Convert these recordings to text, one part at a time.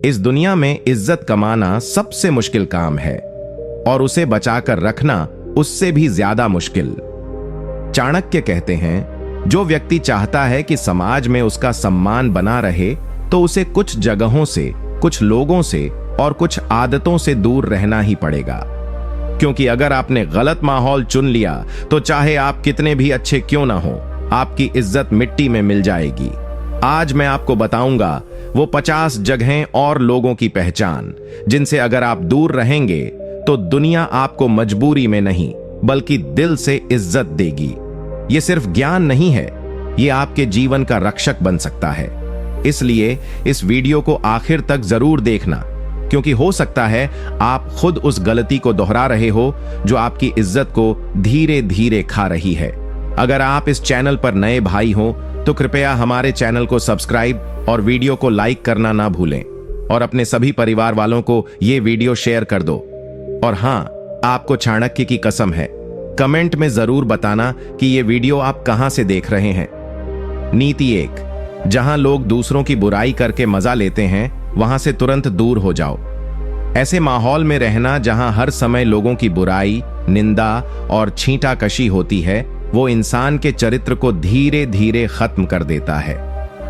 इस दुनिया में इज्जत कमाना सबसे मुश्किल काम है और उसे बचाकर रखना उससे भी ज्यादा मुश्किल। चाणक्य कहते हैं, जो व्यक्ति चाहता है कि समाज में उसका सम्मान बना रहे तो उसे कुछ जगहों से, कुछ लोगों से और कुछ आदतों से दूर रहना ही पड़ेगा। क्योंकि अगर आपने गलत माहौल चुन लिया तो चाहे आप कितने भी अच्छे क्यों ना हो, आपकी इज्जत मिट्टी में मिल जाएगी। आज मैं आपको बताऊंगा वो 50 जगहें और लोगों की पहचान जिनसे अगर आप दूर रहेंगे तो दुनिया आपको मजबूरी में नहीं बल्कि दिल से इज्जत देगी। ये सिर्फ ज्ञान नहीं है, ये आपके जीवन का रक्षक बन सकता है। इसलिए इस वीडियो को आखिर तक जरूर देखना, क्योंकि हो सकता है आप खुद उस गलती को दोहरा रहे हो जो आपकी इज्जत को धीरे धीरे खा रही है। अगर आप इस चैनल पर नए भाई हो तो कृपया हमारे चैनल को सब्सक्राइब और वीडियो को लाइक करना ना भूलें और अपने सभी परिवार वालों को ये वीडियो शेयर कर दो। और हाँ, आपको चाणक्य की कसम है, कमेंट में जरूर बताना कि ये वीडियो आप कहां से देख रहे हैं। नीति 1, जहां लोग दूसरों की बुराई करके मजा लेते हैं वहां से तुरंत दूर हो जाओ। ऐसे माहौल में रहना जहां हर समय लोगों की बुराई, निंदा और छींटाकशी होती है, वो इंसान के चरित्र को धीरे धीरे खत्म कर देता है।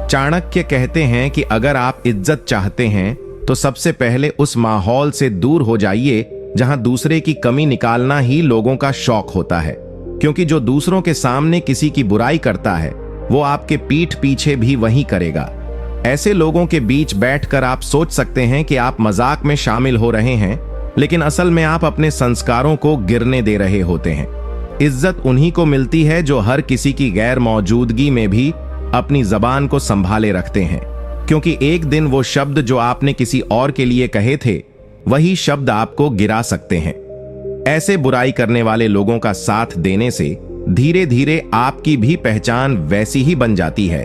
चाणक्य कहते हैं कि अगर आप इज्जत चाहते हैं तो सबसे पहले उस माहौल से दूर हो जाइए जहां दूसरे की कमी निकालना ही लोगों का शौक होता है। क्योंकि जो दूसरों के सामने किसी की बुराई करता है वो आपके पीठ पीछे भी वही करेगा। ऐसे लोगों के बीच बैठकर आप सोच सकते हैं कि आप मजाक में शामिल हो रहे हैं, लेकिन असल में आप अपने संस्कारों को गिरने दे रहे होते हैं। इज्जत उन्हीं को मिलती है जो हर किसी की गैर मौजूदगी में भी अपनी जबान को संभाले रखते हैं, क्योंकि एक दिन वो शब्द जो आपने किसी और के लिए कहे थे वही शब्द आपको गिरा सकते हैं। ऐसे बुराई करने वाले लोगों का साथ देने से धीरे धीरे आपकी भी पहचान वैसी ही बन जाती है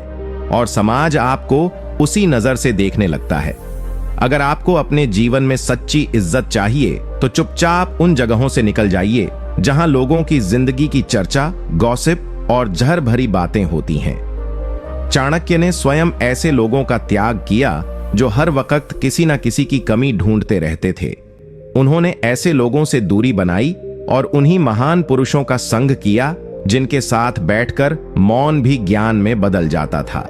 और समाज आपको उसी नजर से देखने लगता है। अगर आपको अपने जीवन में सच्ची इज्जत चाहिए तो चुपचाप उन जगहों से निकल जाइए जहां लोगों की जिंदगी की चर्चा, गॉसिप और जहर भरी बातें होती हैं। चाणक्य ने स्वयं ऐसे लोगों का त्याग किया जो हर वक्त किसी न किसी की कमी ढूंढते रहते थे। उन्होंने ऐसे लोगों से दूरी बनाई और उन्हीं महान पुरुषों का संग किया जिनके साथ बैठकर मौन भी ज्ञान में बदल जाता था।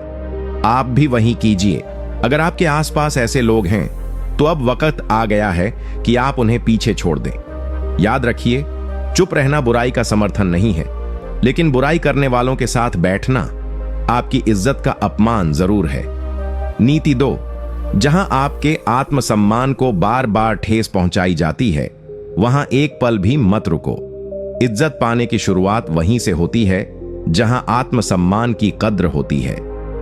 आप भी वही कीजिए। अगर आपके आसपास ऐसे लोग हैं तो अब वक्त आ गया है कि आप उन्हें पीछे छोड़ दें। याद रखिए, चुप रहना बुराई का समर्थन नहीं है, लेकिन बुराई करने वालों के साथ बैठना आपकी इज्जत का अपमान जरूर है। नीति 2, जहां आपके आत्मसम्मान को बार बार ठेस पहुंचाई जाती है वहां एक पल भी मत रुको। इज्जत पाने की शुरुआत वहीं से होती है जहां आत्मसम्मान की कद्र होती है।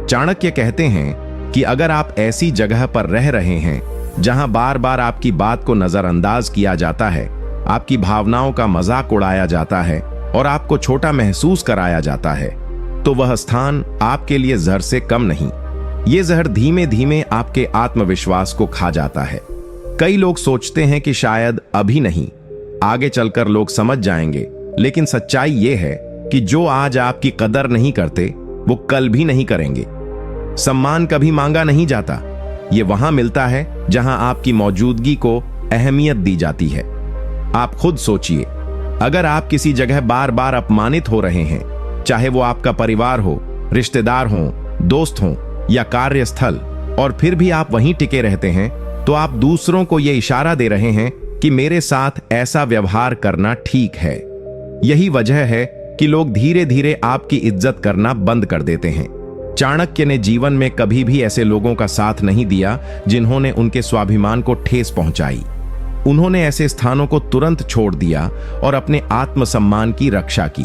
चाणक्य कहते हैं कि अगर आप ऐसी जगह पर रह रहे हैं जहां बार बार आपकी बात को नजरअंदाज किया जाता है, आपकी भावनाओं का मजाक उड़ाया जाता है और आपको छोटा महसूस कराया जाता है, तो वह स्थान आपके लिए जहर से कम नहीं। ये जहर धीमे धीमे आपके आत्मविश्वास को खा जाता है। कई लोग सोचते हैं कि शायद अभी नहीं, आगे चलकर लोग समझ जाएंगे, लेकिन सच्चाई ये है कि जो आज आपकी कदर नहीं करते वो कल भी नहीं करेंगे। सम्मान कभी मांगा नहीं जाता, ये वहां मिलता है जहां आपकी मौजूदगी को अहमियत दी जाती है। आप खुद सोचिए, अगर आप किसी जगह बार बार अपमानित हो रहे हैं, चाहे वो आपका परिवार हो, रिश्तेदार हो, दोस्त हो या कार्यस्थल, और फिर भी आप वहीं टिके रहते हैं, तो आप दूसरों को यह इशारा दे रहे हैं कि मेरे साथ ऐसा व्यवहार करना ठीक है। यही वजह है कि लोग धीरे धीरे आपकी इज्जत करना बंद कर देते हैं। चाणक्य ने जीवन में कभी भी ऐसे लोगों का साथ नहीं दिया जिन्होंने उनके स्वाभिमान को ठेस पहुंचाई। उन्होंने ऐसे स्थानों को तुरंत छोड़ दिया और अपने आत्मसम्मान की रक्षा की,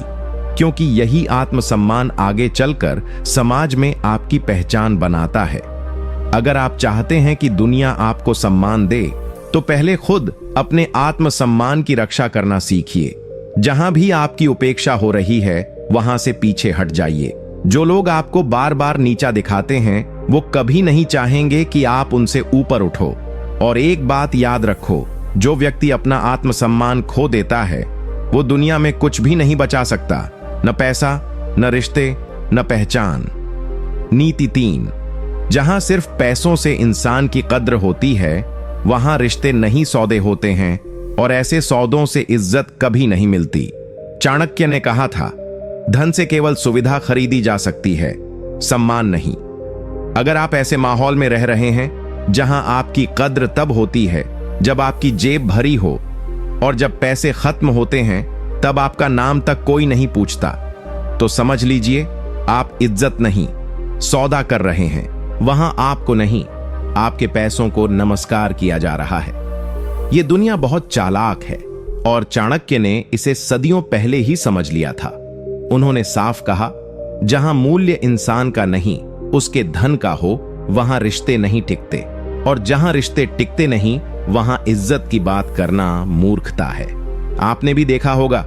क्योंकि यही आत्मसम्मान आगे चलकर समाज में आपकी पहचान बनाता है। अगर आप चाहते हैं कि दुनिया आपको सम्मान दे, तो पहले खुद अपने आत्मसम्मान की रक्षा करना सीखिए। जहां भी आपकी उपेक्षा हो रही है वहां से पीछे हट जाइए। जो लोग आपको बार बार नीचा दिखाते हैं वो कभी नहीं चाहेंगे कि आप उनसे ऊपर उठो। और एक बात याद रखो, जो व्यक्ति अपना आत्मसम्मान खो देता है वो दुनिया में कुछ भी नहीं बचा सकता, न पैसा, न रिश्ते, न पहचान। नीति 3, जहां सिर्फ पैसों से इंसान की कद्र होती है, वहां रिश्ते नहीं सौदे होते हैं, और ऐसे सौदों से इज्जत कभी नहीं मिलती। चाणक्य ने कहा था, धन से केवल सुविधा खरीदी जा सकती है, सम्मान नहीं। अगर आप ऐसे माहौल में रह रहे हैं जहां आपकी कद्र तब होती है जब आपकी जेब भरी हो, और जब पैसे खत्म होते हैं तब आपका नाम तक कोई नहीं पूछता, तो समझ लीजिए आप इज्जत नहीं, सौदा कर रहे हैं। वहां आपको नहीं, आपके पैसों को नमस्कार किया जा रहा है। यह दुनिया बहुत चालाक है, और चाणक्य ने इसे सदियों पहले ही समझ लिया था। उन्होंने साफ कहा, जहां मूल्य इंसान का नहीं, उसके धन का हो, वहां रिश्ते नहीं टिकते, और जहां रिश्ते टिकते नहीं, वहां इज्जत की बात करना मूर्खता है। आपने भी देखा होगा,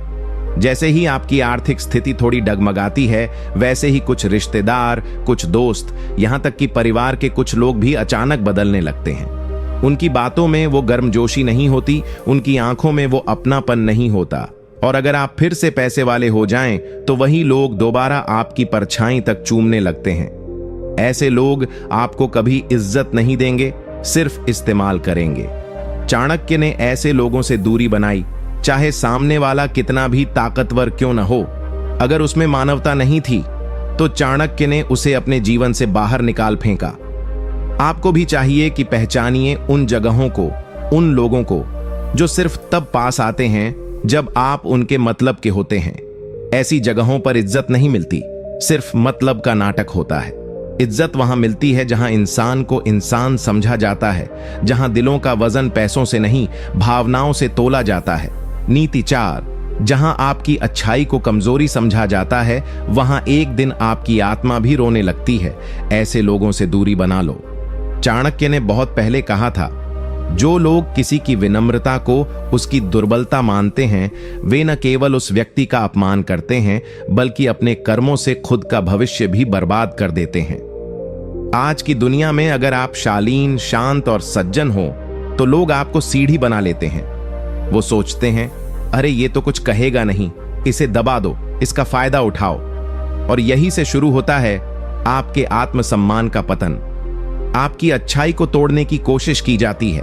जैसे ही आपकी आर्थिक स्थिति थोड़ी डगमगाती है, वैसे ही कुछ रिश्तेदार, कुछ दोस्त, यहां तक कि परिवार के कुछ लोग भी अचानक बदलने लगते हैं। उनकी बातों में वो गर्मजोशी नहीं होती, उनकी आंखों में वो अपनापन नहीं होता, और अगर आप फिर से पैसे वाले हो जाएं, तो वही लोग दोबारा आपकी परछाई तक चूमने लगते हैं। ऐसे लोग आपको कभी इज्जत नहीं देंगे, सिर्फ इस्तेमाल करेंगे। चाणक्य ने ऐसे लोगों से दूरी बनाई, चाहे सामने वाला कितना भी ताकतवर क्यों न हो। अगर उसमें मानवता नहीं थी, तो चाणक्य ने उसे अपने जीवन से बाहर निकाल फेंका। आपको भी चाहिए कि पहचानिए उन जगहों को, उन लोगों को जो सिर्फ तब पास आते हैं जब आप उनके मतलब के होते हैं। ऐसी जगहों पर इज्जत नहीं मिलती, सिर्फ मतलब का नाटक होता है। इज्जत वहां मिलती है जहां इंसान को इंसान समझा जाता है, जहां दिलों का वजन पैसों से नहीं, भावनाओं से तोला जाता है। नीति 4, जहां आपकी अच्छाई को कमजोरी समझा जाता है, वहां एक दिन आपकी आत्मा भी रोने लगती है। ऐसे लोगों से दूरी बना लो। चाणक्य ने बहुत पहले कहा था, जो लोग किसी की विनम्रता को उसकी दुर्बलता मानते हैं, वे न केवल उस व्यक्ति का अपमान करते हैं, बल्कि अपने कर्मों से खुद का भविष्य भी बर्बाद कर देते हैं। आज की दुनिया में अगर आप शालीन, शांत और सज्जन हो, तो लोग आपको सीढ़ी बना लेते हैं। वो सोचते हैं, अरे ये तो कुछ कहेगा नहीं, इसे दबा दो, इसका फायदा उठाओ। और यही से शुरू होता है आपके आत्मसम्मान का पतन। आपकी अच्छाई को तोड़ने की कोशिश की जाती है,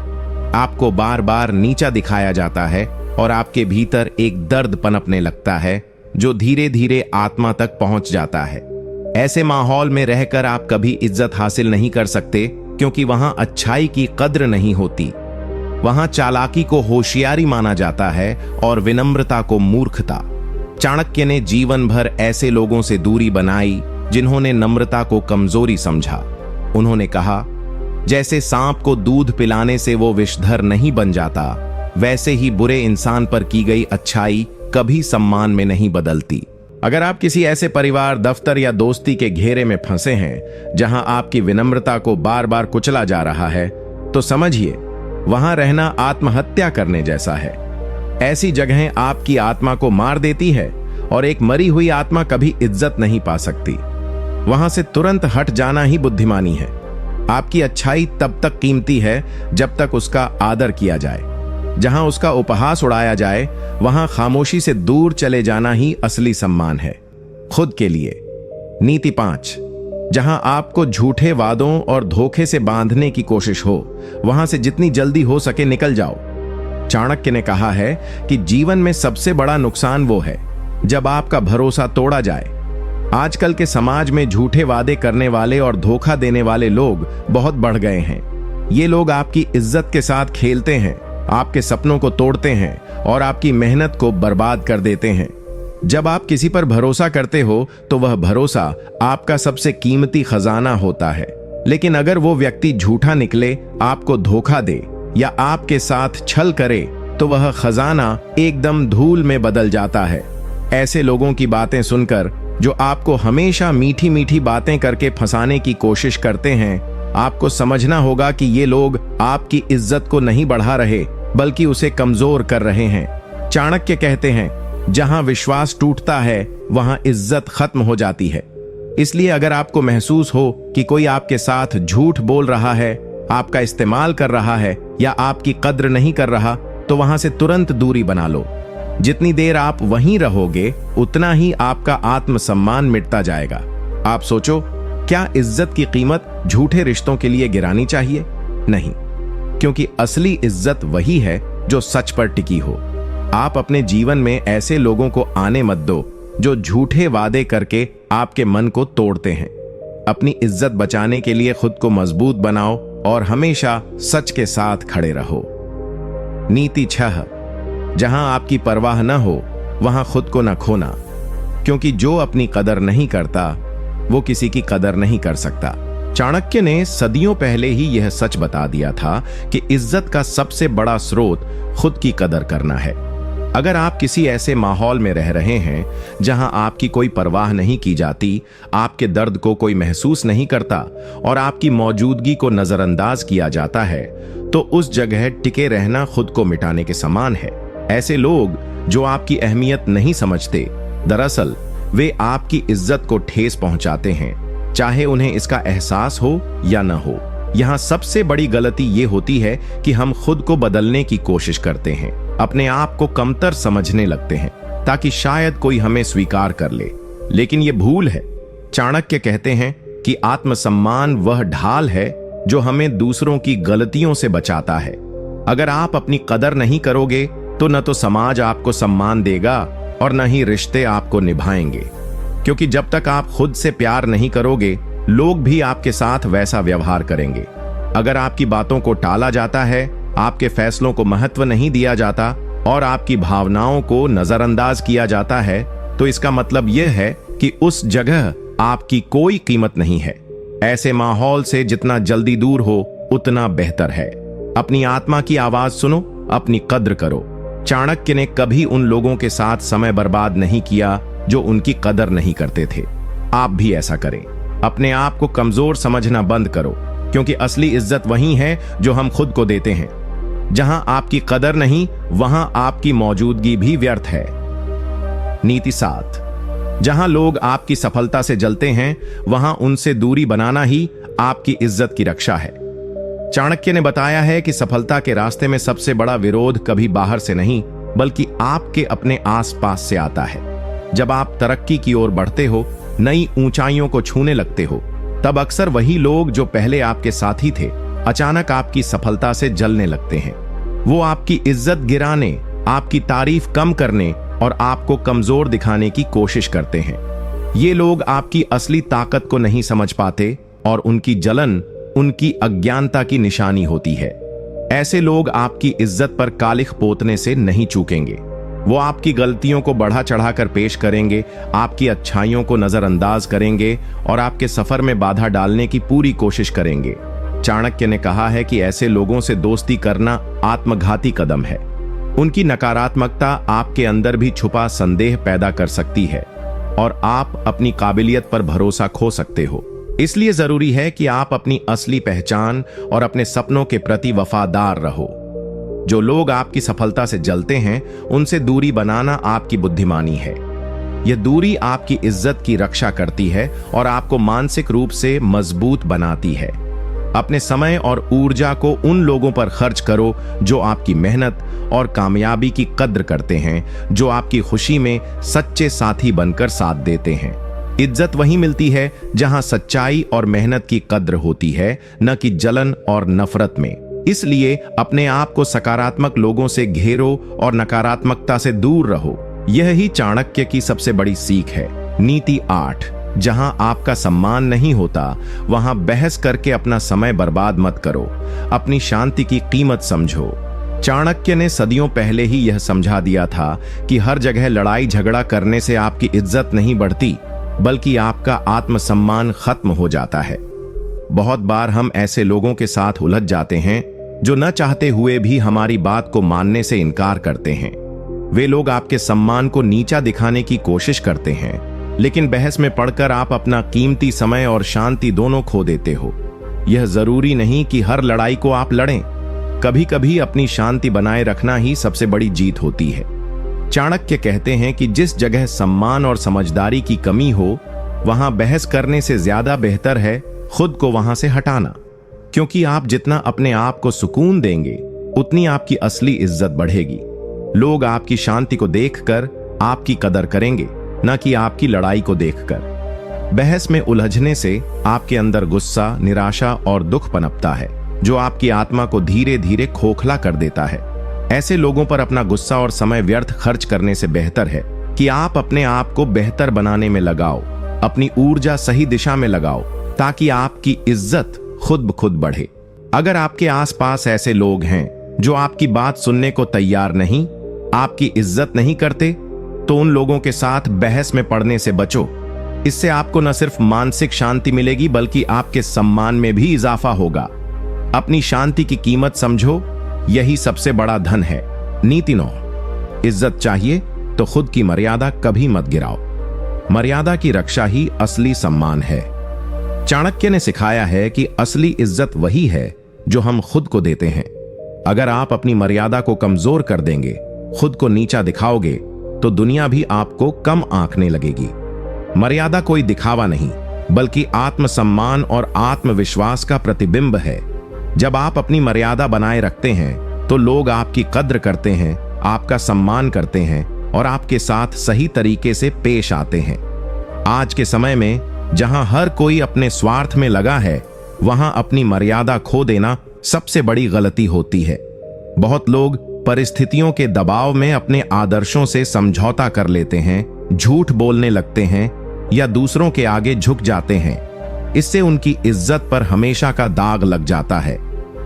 आपको बार बार नीचा दिखाया जाता है, और आपके भीतर एक दर्द पनपने लगता है जो धीरे धीरे आत्मा तक पहुंच जाता है। ऐसे माहौल में रहकर आप कभी इज्जत हासिल नहीं कर सकते, क्योंकि वहां अच्छाई की कद्र नहीं होती। वहां चालाकी को होशियारी माना जाता है और विनम्रता को मूर्खता। चाणक्य ने जीवन भर ऐसे लोगों से दूरी बनाई जिन्होंने नम्रता को कमजोरी समझा। उन्होंने कहा, जैसे सांप को दूध पिलाने से वो विषधर नहीं बन जाता, वैसे ही बुरे इंसान पर की गई अच्छाई कभी सम्मान में नहीं बदलती। अगर आप किसी ऐसे परिवार, दफ्तर या दोस्ती के घेरे में फंसे हैं जहां आपकी विनम्रता को बार बार कुचला जा रहा है, तो समझिए वहां रहना आत्महत्या करने जैसा है। ऐसी जगहें आपकी आत्मा को मार देती है, और एक मरी हुई आत्मा कभी इज्जत नहीं पा सकती। वहां से तुरंत हट जाना ही बुद्धिमानी है। आपकी अच्छाई तब तक कीमती है जब तक उसका आदर किया जाए। जहां उसका उपहास उड़ाया जाए, वहां खामोशी से दूर चले जाना ही असली सम्मान है, खुद के लिए। नीति 5, जहां आपको झूठे वादों और धोखे से बांधने की कोशिश हो, वहां से जितनी जल्दी हो सके निकल जाओ। चाणक्य ने कहा है कि जीवन में सबसे बड़ा नुकसान वो है जब आपका भरोसा तोड़ा जाए। आजकल के समाज में झूठे वादे करने वाले और धोखा देने वाले लोग बहुत बढ़ गए हैं। ये लोग आपकी इज्जत के साथ खेलते हैं, आपके सपनों को तोड़ते हैं और आपकी मेहनत को बर्बाद कर देते हैं। जब आप किसी पर भरोसा करते हो, तो वह भरोसा आपका सबसे कीमती खजाना होता है। लेकिन अगर वो व्यक्ति झूठा निकले, आपको धोखा दे या आपके साथ छल करे, तो वह खजाना एकदम धूल में बदल जाता है। ऐसे लोगों की बातें सुनकर, जो आपको हमेशा मीठी मीठी बातें करके फंसाने की कोशिश करते हैं, आपको समझना होगा कि ये लोग आपकी इज्जत को नहीं बढ़ा रहे, बल्कि उसे कमजोर कर रहे हैं। चाणक्य कहते हैं, जहां विश्वास टूटता है, वहां इज्जत खत्म हो जाती है। इसलिए अगर आपको महसूस हो कि कोई आपके साथ झूठ बोल रहा है, आपका इस्तेमाल कर रहा है या आपकी कद्र नहीं कर रहा, तो वहां से तुरंत दूरी बना लो। जितनी देर आप वहीं रहोगे, उतना ही आपका आत्मसम्मान मिटता जाएगा। आप सोचो, क्या इज्जत की कीमत झूठे रिश्तों के लिए गिरानी चाहिए? नहीं, क्योंकि असली इज्जत वही है जो सच पर टिकी हो। आप अपने जीवन में ऐसे लोगों को आने मत दो जो झूठे वादे करके आपके मन को तोड़ते हैं। अपनी इज्जत बचाने के लिए खुद को मजबूत बनाओ और हमेशा सच के साथ खड़े रहो। नीति 6, जहां आपकी परवाह न हो वहां खुद को न खोना, क्योंकि जो अपनी कदर नहीं करता वो किसी की कदर नहीं कर सकता। चाणक्य ने सदियों पहले ही यह सच बता दिया था कि इज्जत का सबसे बड़ा स्रोत खुद की कदर करना है। अगर आप किसी ऐसे माहौल में रह रहे हैं जहां आपकी कोई परवाह नहीं की जाती, आपके दर्द को कोई महसूस नहीं करता और आपकी मौजूदगी को नजरअंदाज किया जाता है, तो उस जगह टिके रहना खुद को मिटाने के समान है। ऐसे लोग जो आपकी अहमियत नहीं समझते, दरअसल वे आपकी इज्जत को ठेस पहुंचाते हैं, चाहे उन्हें इसका एहसास हो या न हो। यहां सबसे बड़ी गलती यह होती है कि हम खुद को बदलने की कोशिश करते हैं, अपने आप को कमतर समझने लगते हैं ताकि शायद कोई हमें स्वीकार कर ले, लेकिन यह भूल है। चाणक्य कहते हैं कि आत्मसम्मान वह ढाल है जो हमें दूसरों की गलतियों से बचाता है। अगर आप अपनी कदर नहीं करोगे तो न तो समाज आपको सम्मान देगा और न ही रिश्ते आपको निभाएंगे, क्योंकि जब तक आप खुद से प्यार नहीं करोगे, लोग भी आपके साथ वैसा व्यवहार करेंगे। अगर आपकी बातों को टाला जाता है, आपके फैसलों को महत्व नहीं दिया जाता और आपकी भावनाओं को नजरअंदाज किया जाता है, तो इसका मतलब यह है कि उस जगह आपकी कोई कीमत नहीं है। ऐसे माहौल से जितना जल्दी दूर हो उतना बेहतर है। अपनी आत्मा की आवाज सुनो, अपनी कद्र करो। चाणक्य ने कभी उन लोगों के साथ समय बर्बाद नहीं किया जो उनकी कदर नहीं करते थे। आप भी ऐसा करें। अपने आप को कमजोर समझना बंद करो, क्योंकि असली इज्जत वही है जो हम खुद को देते हैं। जहां आपकी कदर नहीं, वहां आपकी मौजूदगी भी व्यर्थ है। नीति 7, जहां लोग आपकी सफलता से जलते हैं, वहां उनसे दूरी बनाना ही आपकी इज्जत की रक्षा है। चाणक्य ने बताया है कि सफलता के रास्ते में सबसे बड़ा विरोध कभी बाहर से नहीं, बल्कि आपके अपने आसपास से आता है। जब आप तरक्की की ओर बढ़ते हो, नई ऊंचाइयों को छूने लगते हो, तब अक्सर वही लोग जो पहले आपके साथी थे, अचानक आपकी सफलता से जलने लगते हैं। वो आपकी इज्जत गिराने, आपकी तारीफ कम करने और आपको कमजोर दिखाने की कोशिश करते हैं। ये लोग आपकी असली ताकत को नहीं समझ पाते और उनकी जलन उनकी अज्ञानता की निशानी होती है। ऐसे लोग आपकी इज्जत पर कालिख पोतने से नहीं चूकेंगे। वो आपकी गलतियों को बढ़ा चढ़ाकर पेश करेंगे, आपकी अच्छाइयों को नजरअंदाज करेंगे और आपके सफर में बाधा डालने की पूरी कोशिश करेंगे। चाणक्य ने कहा है कि ऐसे लोगों से दोस्ती करना आत्मघाती कदम है। उनकी नकारात्मकता आपके अंदर भी छुपा संदेह पैदा कर सकती है और आप अपनी काबिलियत पर भरोसा खो सकते हो। इसलिए जरूरी है कि आप अपनी असली पहचान और अपने सपनों के प्रति वफादार रहो। जो लोग आपकी सफलता से जलते हैं, उनसे दूरी बनाना आपकी बुद्धिमानी है। यह दूरी आपकी इज्जत की रक्षा करती है और आपको मानसिक रूप से मजबूत बनाती है। अपने समय और ऊर्जा को उन लोगों पर खर्च करो जो आपकी मेहनत और कामयाबी की कद्र करते हैं, जो आपकी खुशी में सच्चे साथी बनकर साथ देते हैं। इज्जत वहीं मिलती है जहां सच्चाई और मेहनत की कद्र होती है, न कि जलन और नफरत में। इसलिए अपने आप को सकारात्मक लोगों से घेरो और नकारात्मकता से दूर रहो। यह ही चाणक्य की सबसे बड़ी सीख है। नीति 8, जहां आपका सम्मान नहीं होता, वहां बहस करके अपना समय बर्बाद मत करो। अपनी शांति की कीमत समझो। चाणक्य ने सदियों पहले ही यह समझा दिया था कि हर जगह लड़ाई झगड़ा करने से आपकी इज्जत नहीं बढ़ती, बल्कि आपका आत्मसम्मान खत्म हो जाता है। बहुत बार हम ऐसे लोगों के साथ उलझ जाते हैं जो न चाहते हुए भी हमारी बात को मानने से इनकार करते हैं। वे लोग आपके सम्मान को नीचा दिखाने की कोशिश करते हैं, लेकिन बहस में पड़कर आप अपना कीमती समय और शांति दोनों खो देते हो। यह जरूरी नहीं कि हर लड़ाई को आप लड़ें। कभी कभी अपनी शांति बनाए रखना ही सबसे बड़ी जीत होती है। चाणक्य कहते हैं कि जिस जगह सम्मान और समझदारी की कमी हो, वहां बहस करने से ज्यादा बेहतर है खुद को वहां से हटाना, क्योंकि आप जितना अपने आप को सुकून देंगे, उतनी आपकी असली इज्जत बढ़ेगी। लोग आपकी शांति को देखकर आपकी कदर करेंगे, न कि आपकी लड़ाई को देखकर। बहस में उलझने से आपके अंदर गुस्सा, निराशा और दुख पनपता है, जो आपकी आत्मा को धीरे धीरे खोखला कर देता है। ऐसे लोगों पर अपना गुस्सा और समय व्यर्थ खर्च करने से बेहतर है कि आप अपने आप को बेहतर बनाने में लगाओ, अपनी ऊर्जा सही दिशा में लगाओ, ताकि आपकी इज्जत खुद ब खुद बढ़े। अगर आपके आसपास ऐसे लोग हैं जो आपकी बात सुनने को तैयार नहीं, आपकी इज्जत नहीं करते, तो उन लोगों के साथ बहस में पड़ने से बचो। इससे आपको न सिर्फ मानसिक शांति मिलेगी, बल्कि आपके सम्मान में भी इजाफा होगा। अपनी शांति की कीमत समझो, यही सबसे बड़ा धन है। नीति 9, इज्जत चाहिए तो खुद की मर्यादा कभी मत गिराओ। मर्यादा की रक्षा ही असली सम्मान है। चाणक्य ने सिखाया है कि असली इज्जत वही है जो हम खुद को देते हैं। अगर आप अपनी मर्यादा को कमजोर कर देंगे, खुद को नीचा दिखाओगे, तो दुनिया भी आपको कम आंकने लगेगी। मर्यादा कोई दिखावा नहीं, बल्कि आत्मसम्मान और आत्मविश्वास का प्रतिबिंब है। जब आप अपनी मर्यादा बनाए रखते हैं, तो लोग आपकी कद्र करते हैं, आपका सम्मान करते हैं और आपके साथ सही तरीके से पेश आते हैं। आज के समय में जहां हर कोई अपने स्वार्थ में लगा है, वहां अपनी मर्यादा खो देना सबसे बड़ी गलती होती है। बहुत लोग परिस्थितियों के दबाव में अपने आदर्शों से समझौता कर लेते हैं, झूठ बोलने लगते हैं या दूसरों के आगे झुक जाते हैं। इससे उनकी इज्जत पर हमेशा का दाग लग जाता है।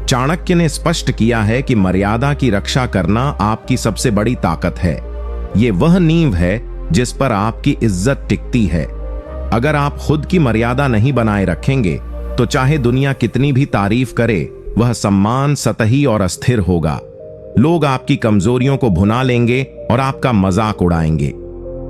चाणक्य ने स्पष्ट किया है कि मर्यादा की रक्षा करना आपकी सबसे बड़ी ताकत है। ये वह नींव है जिस पर आपकी इज्जत टिकती है। अगर आप खुद की मर्यादा नहीं बनाए रखेंगे, तो चाहे दुनिया कितनी भी तारीफ करे, वह सम्मान सतही और अस्थिर होगा। लोग आपकी कमजोरियों को भुना लेंगे और आपका मजाक उड़ाएंगे।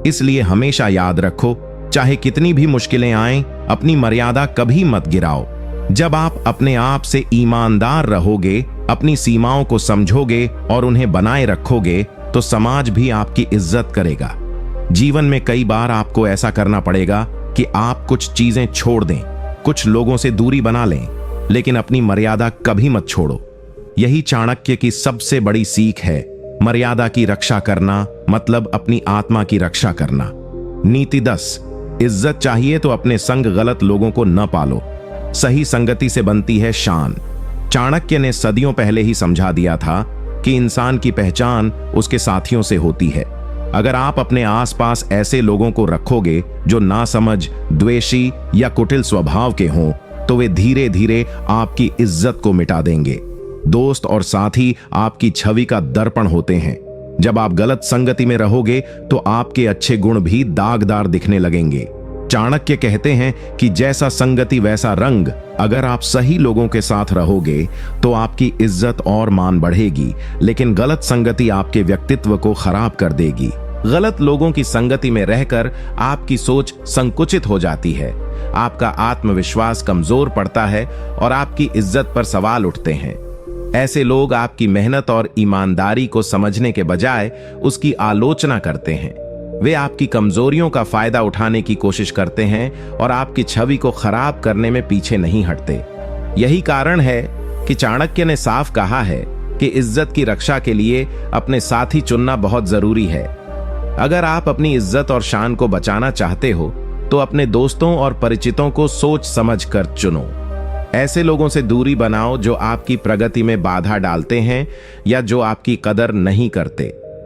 इसलिए हमेशा याद रखो, चाहे कितनी भी मुश्किलें आएं, अपनी मर्यादा कभी मत गिराओ। जब आप अपने आप से ईमानदार रहोगे, अपनी सीमाओं को समझोगे और उन्हें बनाए रखोगे, तो समाज भी आपकी इज्जत करेगा। जीवन में कई बार आपको ऐसा करना पड़ेगा कि आप कुछ चीजें छोड़ दें, कुछ लोगों से दूरी बना लें, लेकिन अपनी मर्यादा कभी मत छोड़ो। यही चाणक्य की सबसे बड़ी सीख है। मर्यादा की रक्षा करना मतलब अपनी आत्मा की रक्षा करना। नीति 10, इज्जत चाहिए तो अपने संग गलत लोगों को न पालो। सही संगति से बनती है शान। चाणक्य ने सदियों पहले ही समझा दिया था कि इंसान की पहचान उसके साथियों से होती है। अगर आप अपने आसपास ऐसे लोगों को रखोगे जो नासमझ, द्वेषी या कुटिल स्वभाव के हों, तो वे धीरे धीरे आपकी इज्जत को मिटा देंगे। दोस्त और साथी आपकी छवि का दर्पण होते हैं। जब आप गलत संगति में रहोगे, तो आपके अच्छे गुण भी दागदार दिखने लगेंगे। चाणक्य कहते हैं कि जैसा संगति वैसा रंग। अगर आप सही लोगों के साथ रहोगे, तो आपकी इज्जत और मान बढ़ेगी, लेकिन गलत संगति आपके व्यक्तित्व को खराब कर देगी। गलत लोगों की संगति में रहकर आपकी सोच संकुचित हो जाती है, आपका आत्मविश्वास कमजोर पड़ता है और आपकी इज्जत पर सवाल उठते हैं। ऐसे लोग आपकी मेहनत और ईमानदारी को समझने के बजाय उसकी आलोचना करते हैं। वे आपकी कमजोरियों का फायदा उठाने की कोशिश करते हैं और आपकी छवि को खराब करने में पीछे नहीं हटते। यही कारण है कि चाणक्य ने साफ कहा है कि इज्जत की रक्षा के लिए अपने साथी चुनना बहुत जरूरी है। अगर आप अपनी इज्जत और शान को बचाना चाहते हो, तो अपने दोस्तों और परिचितों को सोच समझ कर चुनो। ऐसे लोगों से दूरी बनाओ जो आपकी प्रगति में बाधा डालते हैं या जो आपकी कदर नहीं करते।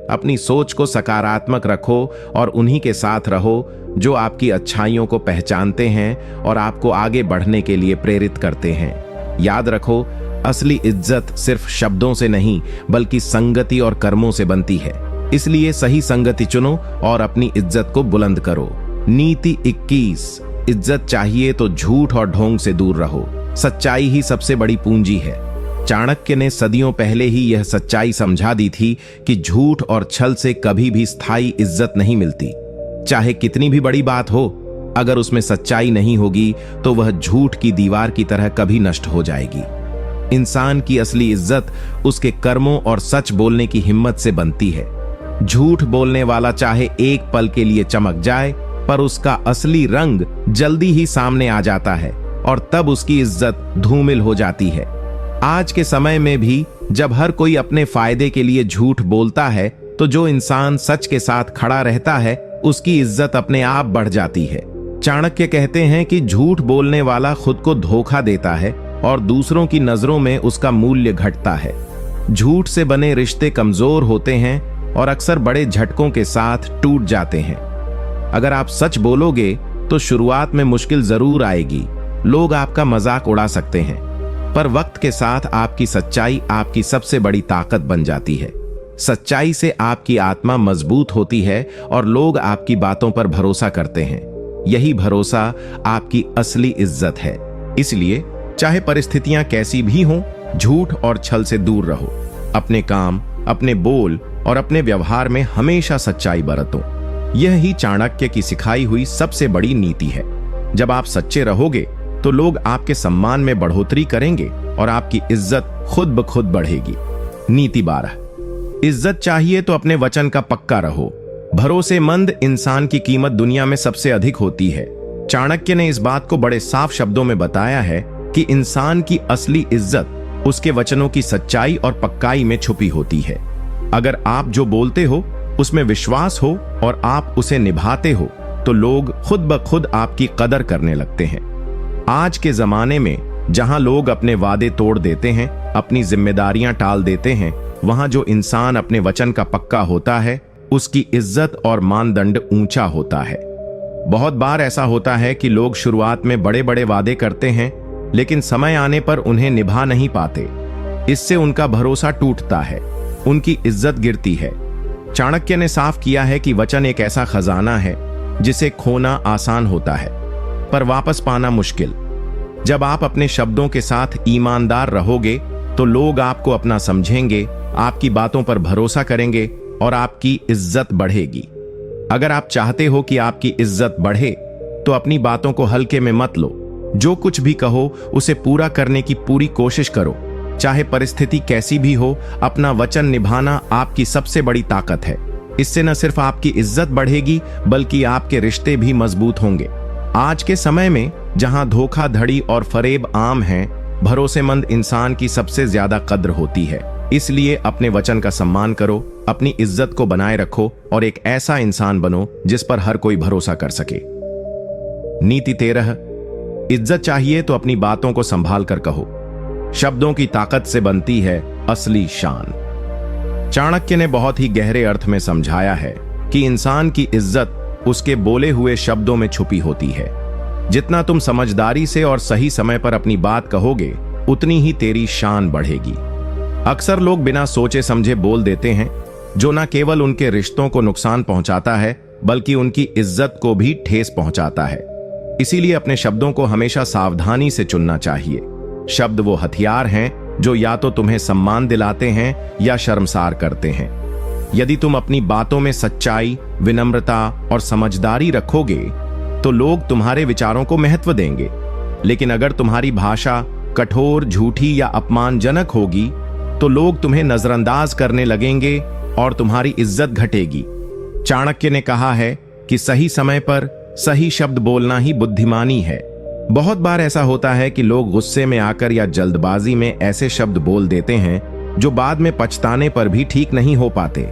अपनी सोच को सकारात्मक रखो और उन्हीं के साथ रहो जो आपकी अच्छाइयों को पहचानते हैं और आपको आगे बढ़ने के लिए प्रेरित करते हैं। याद रखो, असली इज्जत सिर्फ शब्दों से नहीं, बल्कि संगति और कर्मों से बनती है। इसलिए सही संगति चुनो और अपनी इज्जत को बुलंद करो। नीति 21, इज्जत चाहिए तो झूठ और ढोंग से दूर रहो। सच्चाई ही सबसे बड़ी पूंजी है। चाणक्य ने सदियों पहले ही यह सच्चाई समझा दी थी कि झूठ और छल से कभी भी स्थायी इज्जत नहीं मिलती। चाहे कितनी भी बड़ी बात हो, अगर उसमें सच्चाई नहीं होगी, तो वह झूठ की दीवार की तरह कभी नष्ट हो जाएगी। इंसान की असली इज्जत उसके कर्मों और सच बोलने की हिम्मत से बनती है। झूठ बोलने वाला चाहे एक पल के लिए चमक जाए, पर उसका असली रंग जल्दी ही सामने आ जाता है और तब उसकी इज्जत धूमिल हो जाती है। आज के समय में भी जब हर कोई अपने फायदे के लिए झूठ बोलता है, तो जो इंसान सच के साथ खड़ा रहता है, उसकी इज्जत अपने आप बढ़ जाती है। चाणक्य कहते हैं कि झूठ बोलने वाला खुद को धोखा देता है और दूसरों की नजरों में उसका मूल्य घटता है। झूठ से बने रिश्ते कमजोर होते हैं और अक्सर बड़े झटकों के साथ टूट जाते हैं। अगर आप सच बोलोगे तो शुरुआत में मुश्किल जरूर आएगी, लोग आपका मजाक उड़ा सकते हैं, पर वक्त के साथ आपकी सच्चाई आपकी सबसे बड़ी ताकत बन जाती है। सच्चाई से आपकी आत्मा मजबूत होती है और लोग आपकी बातों पर भरोसा करते हैं। यही भरोसा आपकी असली इज्जत है। इसलिए चाहे परिस्थितियां कैसी भी हों, झूठ और छल से दूर रहो। अपने काम, अपने बोल और अपने व्यवहार में हमेशा सच्चाई बरतो। यह ही चाणक्य की सिखाई हुई सबसे बड़ी नीति है। जब आप सच्चे रहोगे तो लोग आपके सम्मान में बढ़ोतरी करेंगे और आपकी इज्जत खुद ब खुद बढ़ेगी। नीति 12। इज्जत चाहिए तो अपने वचन का पक्का रहो। भरोसेमंद इंसान की कीमत दुनिया में सबसे अधिक होती है। चाणक्य ने इस बात को बड़े साफ शब्दों में बताया है कि इंसान की असली इज्जत उसके वचनों की सच्चाई और पक्काई में छुपी होती है। अगर आप जो बोलते हो उसमें विश्वास हो और आप उसे निभाते हो तो लोग खुद ब खुद आपकी कदर करने लगते हैं। आज के जमाने में जहां लोग अपने वादे तोड़ देते हैं, अपनी जिम्मेदारियां टाल देते हैं, वहां जो इंसान अपने वचन का पक्का होता है उसकी इज्जत और मानदंड ऊंचा होता है। बहुत बार ऐसा होता है कि लोग शुरुआत में बड़े बड़े वादे करते हैं लेकिन समय आने पर उन्हें निभा नहीं पाते। इससे उनका भरोसा टूटता है, उनकी इज्जत गिरती है। चाणक्य ने साफ किया है कि वचन एक ऐसा खजाना है जिसे खोना आसान होता है पर वापस पाना मुश्किल। जब आप अपने शब्दों के साथ ईमानदार रहोगे तो लोग आपको अपना समझेंगे, आपकी बातों पर भरोसा करेंगे और आपकी इज्जत बढ़ेगी। अगर आप चाहते हो कि आपकी इज्जत बढ़े तो अपनी बातों को हल्के में मत लो। जो कुछ भी कहो उसे पूरा करने की पूरी कोशिश करो। चाहे परिस्थिति कैसी भी हो, अपना वचन निभाना आपकी सबसे बड़ी ताकत है। इससे न सिर्फ आपकी इज्जत बढ़ेगी बल्कि आपके रिश्ते भी मजबूत होंगे। आज के समय में जहां धोखाधड़ी और फरेब आम हैं, भरोसेमंद इंसान की सबसे ज्यादा कद्र होती है। इसलिए अपने वचन का सम्मान करो, अपनी इज्जत को बनाए रखो और एक ऐसा इंसान बनो जिस पर हर कोई भरोसा कर सके। नीति 13। इज्जत चाहिए तो अपनी बातों को संभाल कर कहो। शब्दों की ताकत से बनती है असली शान। चाणक्य ने बहुत ही गहरे अर्थ में समझाया है कि इंसान की इज्जत उसके बोले हुए शब्दों में छुपी होती है। जितना तुम समझदारी से और सही समय पर अपनी बात कहोगे उतनी ही तेरी शान बढ़ेगी। अक्सर लोग बिना सोचे समझे बोल देते हैं, जो न केवल उनके रिश्तों को नुकसान पहुंचाता है बल्कि उनकी इज्जत को भी ठेस पहुंचाता है। इसीलिए अपने शब्दों को हमेशा सावधानी से चुनना चाहिए। शब्द वो हथियार हैं जो या तो तुम्हें सम्मान दिलाते हैं या शर्मसार करते हैं। यदि तुम अपनी बातों में सच्चाई, विनम्रता और समझदारी रखोगे तो लोग तुम्हारे विचारों को महत्व देंगे। लेकिन अगर तुम्हारी भाषा कठोर, झूठी या अपमानजनक होगी तो लोग तुम्हें नजरअंदाज करने लगेंगे और तुम्हारी इज्जत घटेगी। चाणक्य ने कहा है कि सही समय पर सही शब्द बोलना ही बुद्धिमानी है। बहुत बार ऐसा होता है कि लोग गुस्से में आकर या जल्दबाजी में ऐसे शब्द बोल देते हैं जो बाद में पछताने पर भी ठीक नहीं हो पाते।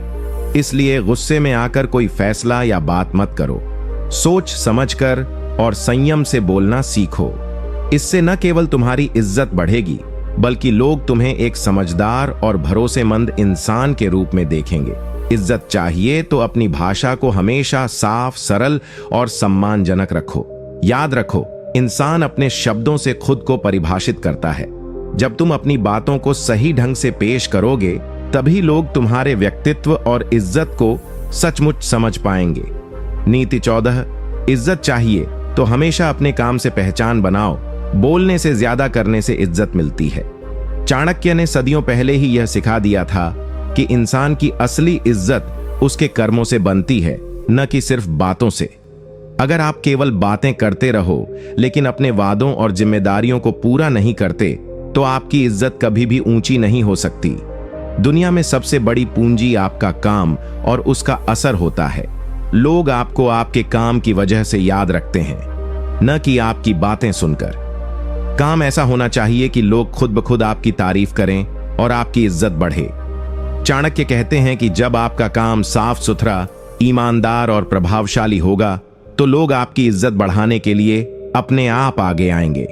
इसलिए गुस्से में आकर कोई फैसला या बात मत करो। सोच समझकर और संयम से बोलना सीखो। इससे न केवल तुम्हारी इज्जत बढ़ेगी बल्कि लोग तुम्हें एक समझदार और भरोसेमंद इंसान के रूप में देखेंगे। इज्जत चाहिए तो अपनी भाषा को हमेशा साफ, सरल और सम्मानजनक रखो। याद रखो, इंसान अपने शब्दों से खुद को परिभाषित करता है। जब तुम अपनी बातों को सही ढंग से पेश करोगे तभी लोग तुम्हारे व्यक्तित्व और इज्जत को सचमुच समझ पाएंगे। नीति 14। इज्जत चाहिए तो हमेशा अपने काम से पहचान बनाओ। बोलने से ज्यादा करने से इज्जत मिलती है। चाणक्य ने सदियों पहले ही यह सिखा दिया था कि इंसान की असली इज्जत उसके कर्मों से बनती है, न कि सिर्फ बातों से। अगर आप केवल बातें करते रहो लेकिन अपने वादों और जिम्मेदारियों को पूरा नहीं करते तो आपकी इज्जत कभी भी ऊंची नहीं हो सकती। दुनिया में सबसे बड़ी पूंजी आपका काम और उसका असर होता है। लोग आपको आपके काम की वजह से याद रखते हैं, न कि आपकी बातें सुनकर। काम ऐसा होना चाहिए कि लोग खुद ब खुद आपकी तारीफ करें और आपकी इज्जत बढ़े। चाणक्य कहते हैं कि जब आपका काम साफ सुथरा, ईमानदार और प्रभावशाली होगा तो लोग आपकी इज्जत बढ़ाने के लिए अपने आप आगे आएंगे।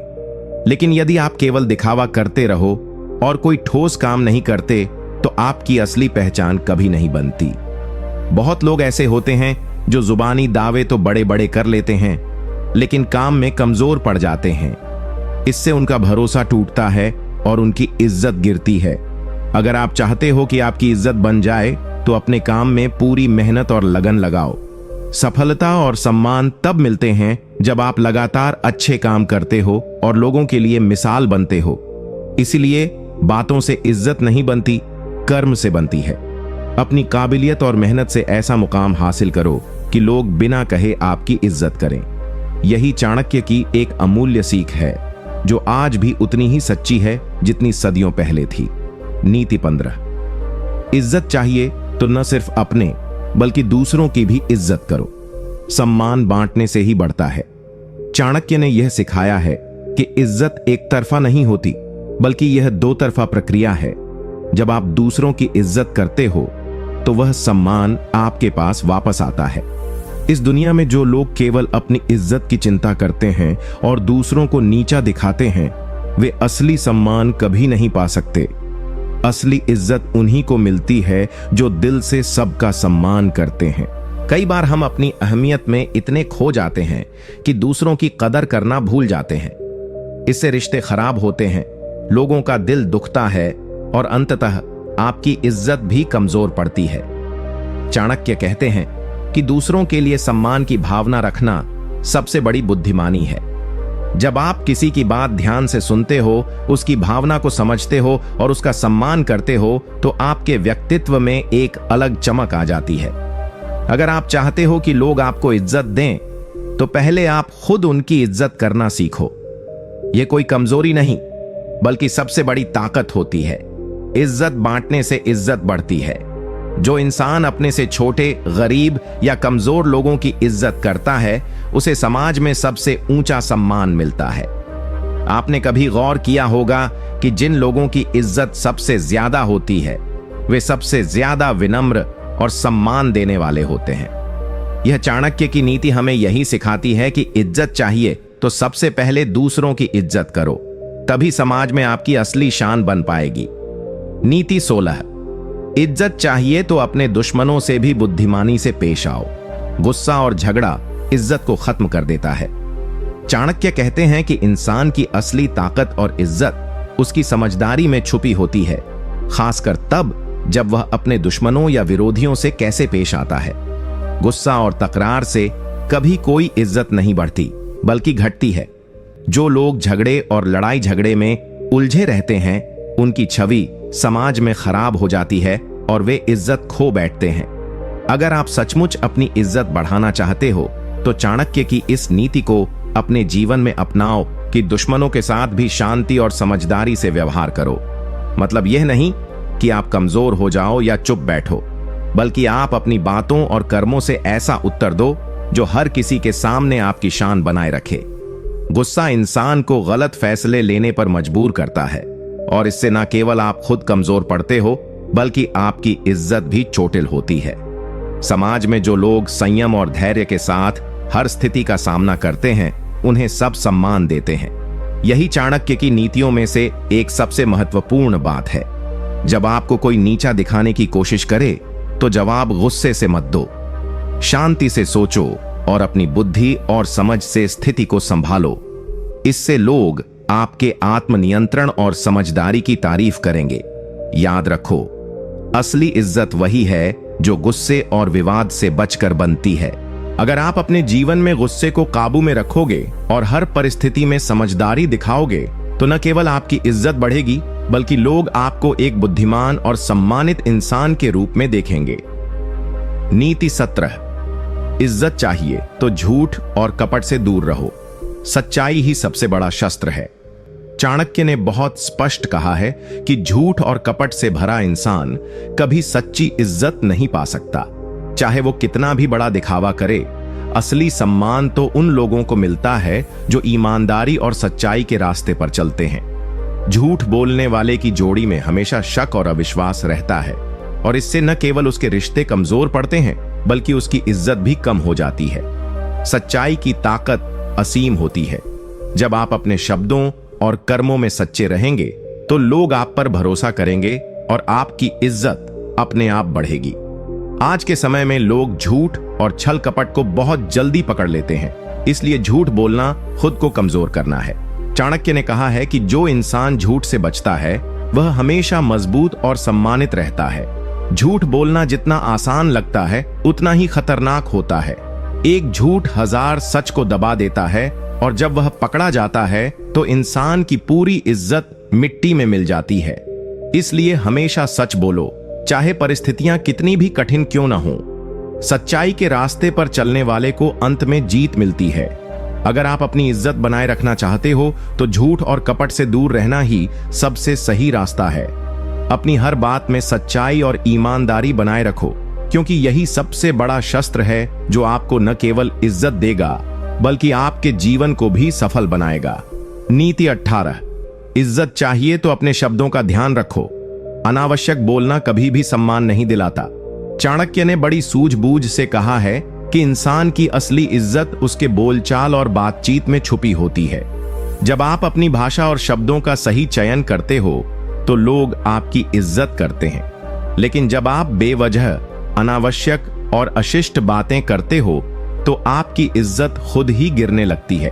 लेकिन यदि आप केवल दिखावा करते रहो और कोई ठोस काम नहीं करते तो आपकी असली पहचान कभी नहीं बनती। बहुत लोग ऐसे होते हैं जो जुबानी दावे तो बड़े बड़े कर लेते हैं, लेकिन काम में कमजोर पड़ जाते हैं। इससे उनका भरोसा टूटता है और उनकी इज्जत गिरती है। अगर आप चाहते हो कि आपकी इज्जत बन जाए तो अपने काम में पूरी मेहनत और लगन लगाओ। सफलता और सम्मान तब मिलते हैं जब आप लगातार अच्छे काम करते हो और लोगों के लिए मिसाल बनते हो। इसीलिए बातों से इज्जत नहीं बनती, कर्म से बनती है। अपनी काबिलियत और मेहनत से ऐसा मुकाम हासिल करो कि लोग बिना कहे आपकी इज्जत करें। यही चाणक्य की एक अमूल्य सीख है, जो आज भी उतनी ही सच्ची है जितनी सदियों पहले थी। नीति 15। इज्जत चाहिए तो न सिर्फ अपने बल्कि दूसरों की भी इज्जत करो। सम्मान बांटने से ही बढ़ता है। चाणक्य ने यह सिखाया है कि इज्जत एक तरफा नहीं होती, बल्कि यह दो तरफा प्रक्रिया है। जब आप दूसरों की इज्जत करते हो तो वह सम्मान आपके पास वापस आता है। इस दुनिया में जो लोग केवल अपनी इज्जत की चिंता करते हैं और दूसरों को नीचा दिखाते हैं, वे असली सम्मान कभी नहीं पा सकते। असली इज्जत उन्हीं को मिलती है जो दिल से सबका सम्मान करते हैं। कई बार हम अपनी अहमियत में इतने खो जाते हैं कि दूसरों की कदर करना भूल जाते हैं। इससे रिश्ते खराब होते हैं, लोगों का दिल दुखता है और अंततः आपकी इज्जत भी कमजोर पड़ती है। चाणक्य कहते हैं कि दूसरों के लिए सम्मान की भावना रखना सबसे बड़ी बुद्धिमानी है। जब आप किसी की बात ध्यान से सुनते हो, उसकी भावना को समझते हो और उसका सम्मान करते हो, तो आपके व्यक्तित्व में एक अलग चमक आ जाती है। अगर आप चाहते हो कि लोग आपको इज्जत दें, तो पहले आप खुद उनकी इज्जत करना सीखो। यह कोई कमजोरी नहीं, बल्कि सबसे बड़ी ताकत होती है। इज्जत बांटने से इज्जत बढ़ती है। जो इंसान अपने से छोटे, गरीब या कमजोर लोगों की इज्जत करता है, उसे समाज में सबसे ऊंचा सम्मान मिलता है। आपने कभी गौर किया होगा कि जिन लोगों की इज्जत सबसे ज्यादा होती है, वे सबसे ज्यादा विनम्र और सम्मान देने वाले होते हैं। यह चाणक्य की नीति हमें यही सिखाती है कि इज्जत चाहिए तो सबसे पहले दूसरों की इज्जत करो, तभी समाज में आपकी असली शान बन पाएगी। नीति 16। इज्जत चाहिए तो अपने दुश्मनों से भी बुद्धिमानी से पेश आओ। गुस्सा और झगड़ा इज्जत को खत्म कर देता है। चाणक्य कहते हैं कि इंसान की असली ताकत और इज्जत उसकी समझदारी में छुपी होती है, खासकर तब जब वह अपने दुश्मनों या विरोधियों से कैसे पेश आता है। गुस्सा और तकरार से कभी कोई इज्जत नहीं बढ़ती, बल्कि घटती है। जो लोग झगड़े और लड़ाई झगड़े में उलझे रहते हैं, उनकी छवि समाज में खराब हो जाती है और वे इज्जत खो बैठते हैं। अगर आप सचमुच अपनी इज्जत बढ़ाना चाहते हो, तो चाणक्य की इस नीति को अपने जीवन में अपनाओ कि दुश्मनों के साथ भी शांति और समझदारी से व्यवहार करो। मतलब यह नहीं कि आप कमजोर हो जाओ या चुप बैठो, बल्कि आप अपनी बातों और कर्मों से ऐसा उत्तर दो जो हर किसी के सामने आपकी शान बनाए रखे। गुस्सा इंसान को गलत फैसले लेने पर मजबूर करता है, और इससे न केवल आप खुद कमजोर पड़ते हो, बल्कि आपकी इज्जत भी चोटिल होती है। समाज में जो लोग संयम और धैर्य के साथ हर स्थिति का सामना करते हैं, उन्हें सब सम्मान देते हैं। यही चाणक्य की नीतियों में से एक सबसे महत्वपूर्ण बात है। जब आपको कोई नीचा दिखाने की कोशिश करे, तो जवाब गुस्से से मत दो। शांति से सोचो और अपनी बुद्धि और समझ से स्थिति को संभालो। इससे लोग आपके आत्मनियंत्रण और समझदारी की तारीफ करेंगे। याद रखो, असली इज्जत वही है जो गुस्से और विवाद से बचकर बनती है। अगर आप अपने जीवन में गुस्से को काबू में रखोगे और हर परिस्थिति में समझदारी दिखाओगे, तो न केवल आपकी इज्जत बढ़ेगी, बल्कि लोग आपको एक बुद्धिमान और सम्मानित इंसान के रूप में देखेंगे। नीति 17। इज्जत चाहिए तो झूठ और कपट से दूर रहो। सच्चाई ही सबसे बड़ा शस्त्र है। चाणक्य ने बहुत स्पष्ट कहा है कि झूठ और कपट से भरा इंसान कभी सच्ची इज्जत नहीं पा सकता, चाहे वो कितना भी बड़ा दिखावा करे। असली सम्मान तो उन लोगों को मिलता है जो ईमानदारी और सच्चाई के रास्ते पर चलते हैं। झूठ बोलने वाले की जोड़ी में हमेशा शक और अविश्वास रहता है, और इससे न केवल उसके रिश्ते कमजोर पड़ते हैं, बल्कि उसकी इज्जत भी कम हो जाती है। सच्चाई की ताकत असीम होती है। जब आप अपने शब्दों और कर्मों में सच्चे रहेंगे तो लोग आप पर भरोसा करेंगे और आपकी इज्जत अपने आप बढ़ेगी। आज के समय में लोग झूठ और छल कपट को बहुत जल्दी पकड़ लेते हैं, इसलिए झूठ बोलना खुद को कमजोर करना है। चाणक्य ने कहा है कि जो इंसान झूठ से बचता है वह हमेशा मजबूत और सम्मानित रहता है। झूठ बोलना जितना आसान लगता है उतना ही खतरनाक होता है। एक झूठ 1000 सच को दबा देता है और जब वह पकड़ा जाता है तो इंसान की पूरी इज्जत मिट्टी में मिल जाती है। इसलिए हमेशा सच बोलो, चाहे परिस्थितियां कितनी भी कठिन क्यों न हो। सच्चाई के रास्ते पर चलने वाले को अंत में जीत मिलती है। अगर आप अपनी इज्जत बनाए रखना चाहते हो तो झूठ और कपट से दूर रहना ही सबसे सही रास्ता है। अपनी हर बात में सच्चाई और ईमानदारी बनाए रखो, क्योंकि यही सबसे बड़ा शस्त्र है जो आपको न केवल इज्जत देगा बल्कि आपके जीवन को भी सफल बनाएगा। नीति 18। इज्जत चाहिए तो अपने शब्दों का ध्यान रखो। अनावश्यक बोलना कभी भी सम्मान नहीं दिलाता। चाणक्य ने बड़ी सूझबूझ से कहा है कि इंसान की असली इज्जत उसके बोलचाल और बातचीत में छुपी होती है। जब आप अपनी भाषा और शब्दों का सही चयन करते हो तो लोग आपकी इज्जत करते हैं, लेकिन जब आप बेवजह, अनावश्यक और अशिष्ट बातें करते हो तो आपकी इज्जत खुद ही गिरने लगती है।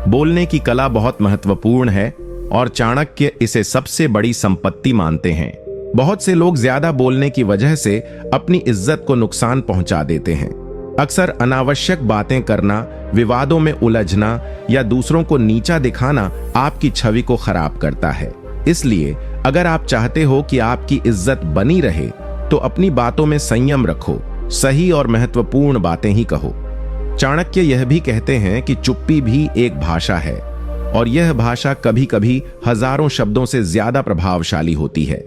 बोलने की कला बहुत महत्वपूर्ण है और चाणक्य इसे सबसे बड़ी संपत्ति मानते हैं। बहुत से लोग ज्यादा बोलने की वजह से अपनी इज्जत को नुकसान पहुंचा देते हैं। अक्सर अनावश्यक बातें करना, विवादों में उलझना या दूसरों को नीचा दिखाना आपकी छवि को खराब करता है। इसलिए अगर आप चाहते हो कि आपकी इज्जत बनी रहे तो अपनी बातों में संयम रखो, सही और महत्वपूर्ण बातें ही कहो। चाणक्य यह भी कहते हैं कि चुप्पी भी एक भाषा है और यह भाषा कभी कभी हजारों शब्दों से ज्यादा प्रभावशाली होती है।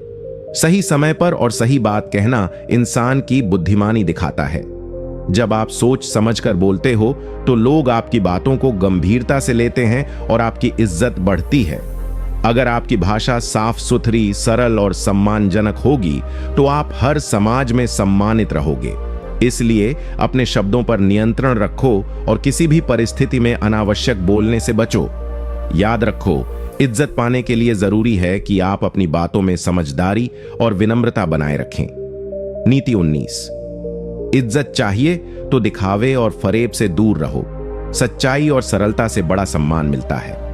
सही समय पर और सही बात कहना इंसान की बुद्धिमानी दिखाता है। जब आप सोच समझकर बोलते हो तो लोग आपकी बातों को गंभीरता से लेते हैं और आपकी इज्जत बढ़ती है। अगर आपकी भाषा साफ सुथरी, सरल और सम्मानजनक होगी तो आप हर समाज में सम्मानित रहोगे। इसलिए अपने शब्दों पर नियंत्रण रखो और किसी भी परिस्थिति में अनावश्यक बोलने से बचो। याद रखो, इज्जत पाने के लिए जरूरी है कि आप अपनी बातों में समझदारी और विनम्रता बनाए रखें। नीति 19। इज्जत चाहिए तो दिखावे और फरेब से दूर रहो। सच्चाई और सरलता से बड़ा सम्मान मिलता है।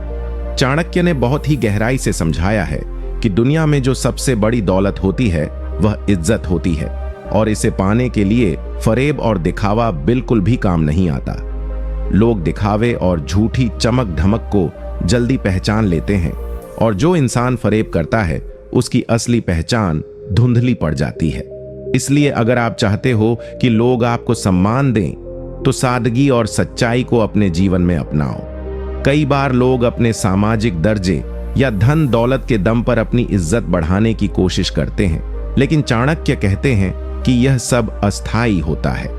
चाणक्य ने बहुत ही गहराई से समझाया है कि दुनिया में जो सबसे बड़ी दौलत होती है वह इज्जत होती है और इसे पाने के लिए फरेब और दिखावा बिल्कुल भी काम नहीं आता। लोग दिखावे और झूठी चमक धमक को जल्दी पहचान लेते हैं और जो इंसान फरेब करता है उसकी असली पहचान धुंधली पड़ जाती है। इसलिए अगर आप चाहते हो कि लोग आपको सम्मान दें तो सादगी और सच्चाई को अपने जीवन में अपनाओ। कई बार लोग अपने सामाजिक दर्जे या धन दौलत के दम पर अपनी इज्जत बढ़ाने की कोशिश करते हैं, लेकिन चाणक्य कहते हैं कि यह सब अस्थायी होता है।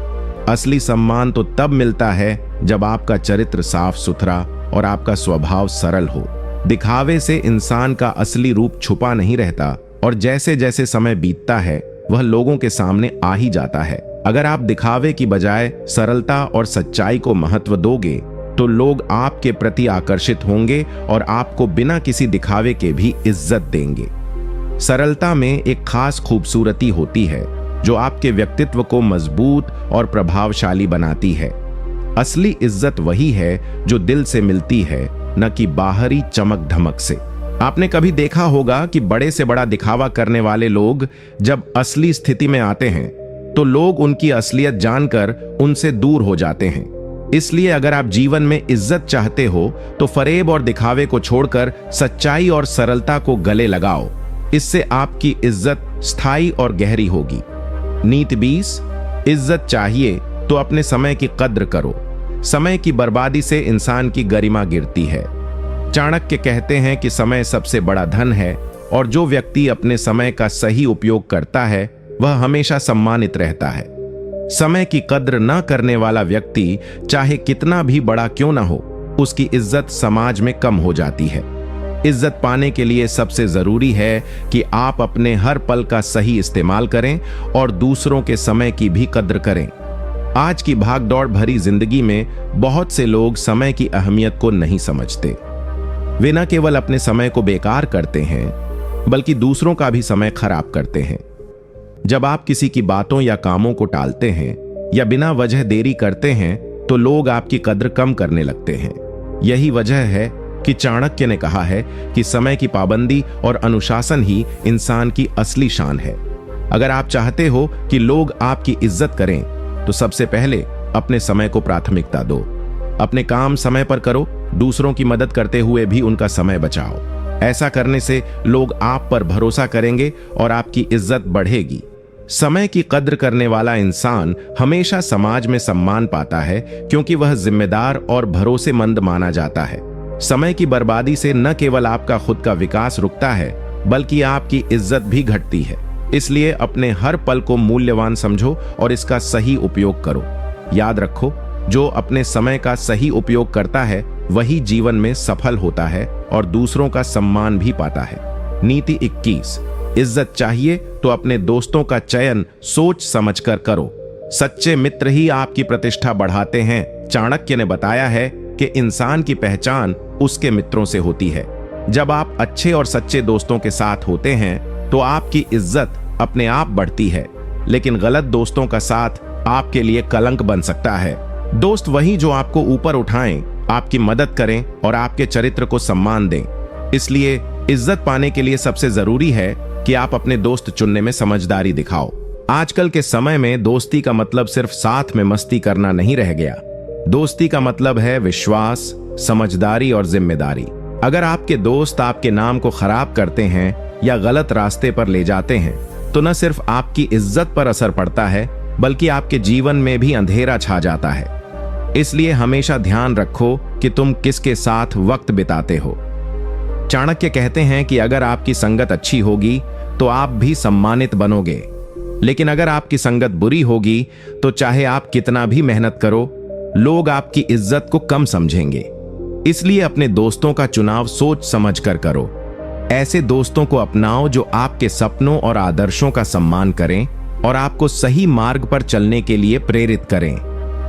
असली सम्मान तो तब मिलता है जब आपका चरित्र साफ सुथरा और आपका स्वभाव सरल हो। दिखावे से इंसान का असली रूप छुपा नहीं रहता और जैसे जैसे समय बीतता है वह लोगों के सामने आ ही जाता है। अगर आप दिखावे की बजाय सरलता और सच्चाई को महत्व दोगे तो लोग आपके प्रति आकर्षित होंगे और आपको बिना किसी दिखावे के भी इज्जत देंगे। सरलता में एक खास खूबसूरती होती है जो आपके व्यक्तित्व को मजबूत और प्रभावशाली बनाती है। असली इज्जत वही है जो दिल से मिलती है, न कि बाहरी चमक धमक से। आपने कभी देखा होगा कि बड़े से बड़ा दिखावा करने वाले लोग जब असली स्थिति में आते हैं तो लोग उनकी असलियत जानकर उनसे दूर हो जाते हैं। इसलिए अगर आप जीवन में इज्जत चाहते हो तो फरेब और दिखावे को छोड़कर सच्चाई और सरलता को गले लगाओ। इससे आपकी इज्जत स्थायी और गहरी होगी। नीति 20। इज्जत चाहिए तो अपने समय की कद्र करो। समय की बर्बादी से इंसान की गरिमा गिरती है। चाणक्य कहते हैं कि समय सबसे बड़ा धन है और जो व्यक्ति अपने समय का सही उपयोग करता है वह हमेशा सम्मानित रहता है। समय की कद्र न करने वाला व्यक्ति चाहे कितना भी बड़ा क्यों न हो, उसकी इज्जत समाज में कम हो जाती है। इज्जत पाने के लिए सबसे जरूरी है कि आप अपने हर पल का सही इस्तेमाल करें और दूसरों के समय की भी कद्र करें। आज की भागदौड़ भरी जिंदगी में बहुत से लोग समय की अहमियत को नहीं समझते। वे न केवल अपने समय को बेकार करते हैं, बल्कि दूसरों का भी समय खराब करते हैं। जब आप किसी की बातों या कामों को टालते हैं या बिना वजह देरी करते हैं, तो लोग आपकी कद्र कम करने लगते हैं। यही वजह है कि चाणक्य ने कहा है कि समय की पाबंदी और अनुशासन ही इंसान की असली शान है। अगर आप चाहते हो कि लोग आपकी इज्जत करें, तो सबसे पहले अपने समय को प्राथमिकता दो। अपने काम समय पर करो, दूसरों की मदद करते हुए भी उनका समय बचाओ। ऐसा करने से लोग आप पर भरोसा करेंगे और आपकी इज्जत बढ़ेगी। समय की कद्र करने वाला इंसान हमेशा समाज में सम्मान पाता है, क्योंकि वह जिम्मेदार और भरोसेमंद माना जाता है। समय की बर्बादी से न केवल आपका खुद का विकास रुकता है, बल्कि आपकी इज्जत भी घटती है। इसलिए अपने हर पल को मूल्यवान समझो और इसका सही उपयोग करो। याद रखो, जो अपने समय का सही उपयोग करता है वही जीवन में सफल होता है और दूसरों का सम्मान भी पाता है। नीति 21। इज्जत चाहिए तो अपने दोस्तों का चयन सोच समझकर करो। सच्चे मित्र ही आपकी प्रतिष्ठा बढ़ाते हैं। चाणक्य ने बताया है कि इंसान की पहचान उसके मित्रों से होती है। जब आप अच्छे और सच्चे दोस्तों के साथ होते हैं तो आपकी इज्जत अपने आप बढ़ती है, लेकिन गलत दोस्तों का साथ आपके लिए कलंक बन सकता है। दोस्त वही जो आपको ऊपर उठाएं, आपकी मदद करें और आपके चरित्र को सम्मान दें। इसलिए इज्जत पाने के लिए सबसे जरूरी है कि आप अपने दोस्त चुनने में समझदारी दिखाओ। आजकल के समय में दोस्ती का मतलब सिर्फ साथ में मस्ती करना नहीं रह गया। दोस्ती का मतलब है विश्वास, समझदारी और जिम्मेदारी। अगर आपके दोस्त आपके नाम को खराब करते हैं या गलत रास्ते पर ले जाते हैं, तो न सिर्फ आपकी इज्जत पर असर पड़ता है, बल्कि आपके जीवन में भी अंधेरा छा जाता है। इसलिए हमेशा ध्यान रखो कि तुम किसके साथ वक्त बिताते हो। चाणक्य कहते हैं कि अगर आपकी संगत अच्छी होगी तो आप भी सम्मानित बनोगे, लेकिन अगर आपकी संगत बुरी होगी तो चाहे आप कितना भी मेहनत करो, लोग आपकी इज्जत को कम समझेंगे। इसलिए अपने दोस्तों का चुनाव सोच समझकर करो। ऐसे दोस्तों को अपनाओ जो आपके सपनों और आदर्शों का सम्मान करें और आपको सही मार्ग पर चलने के लिए प्रेरित करें।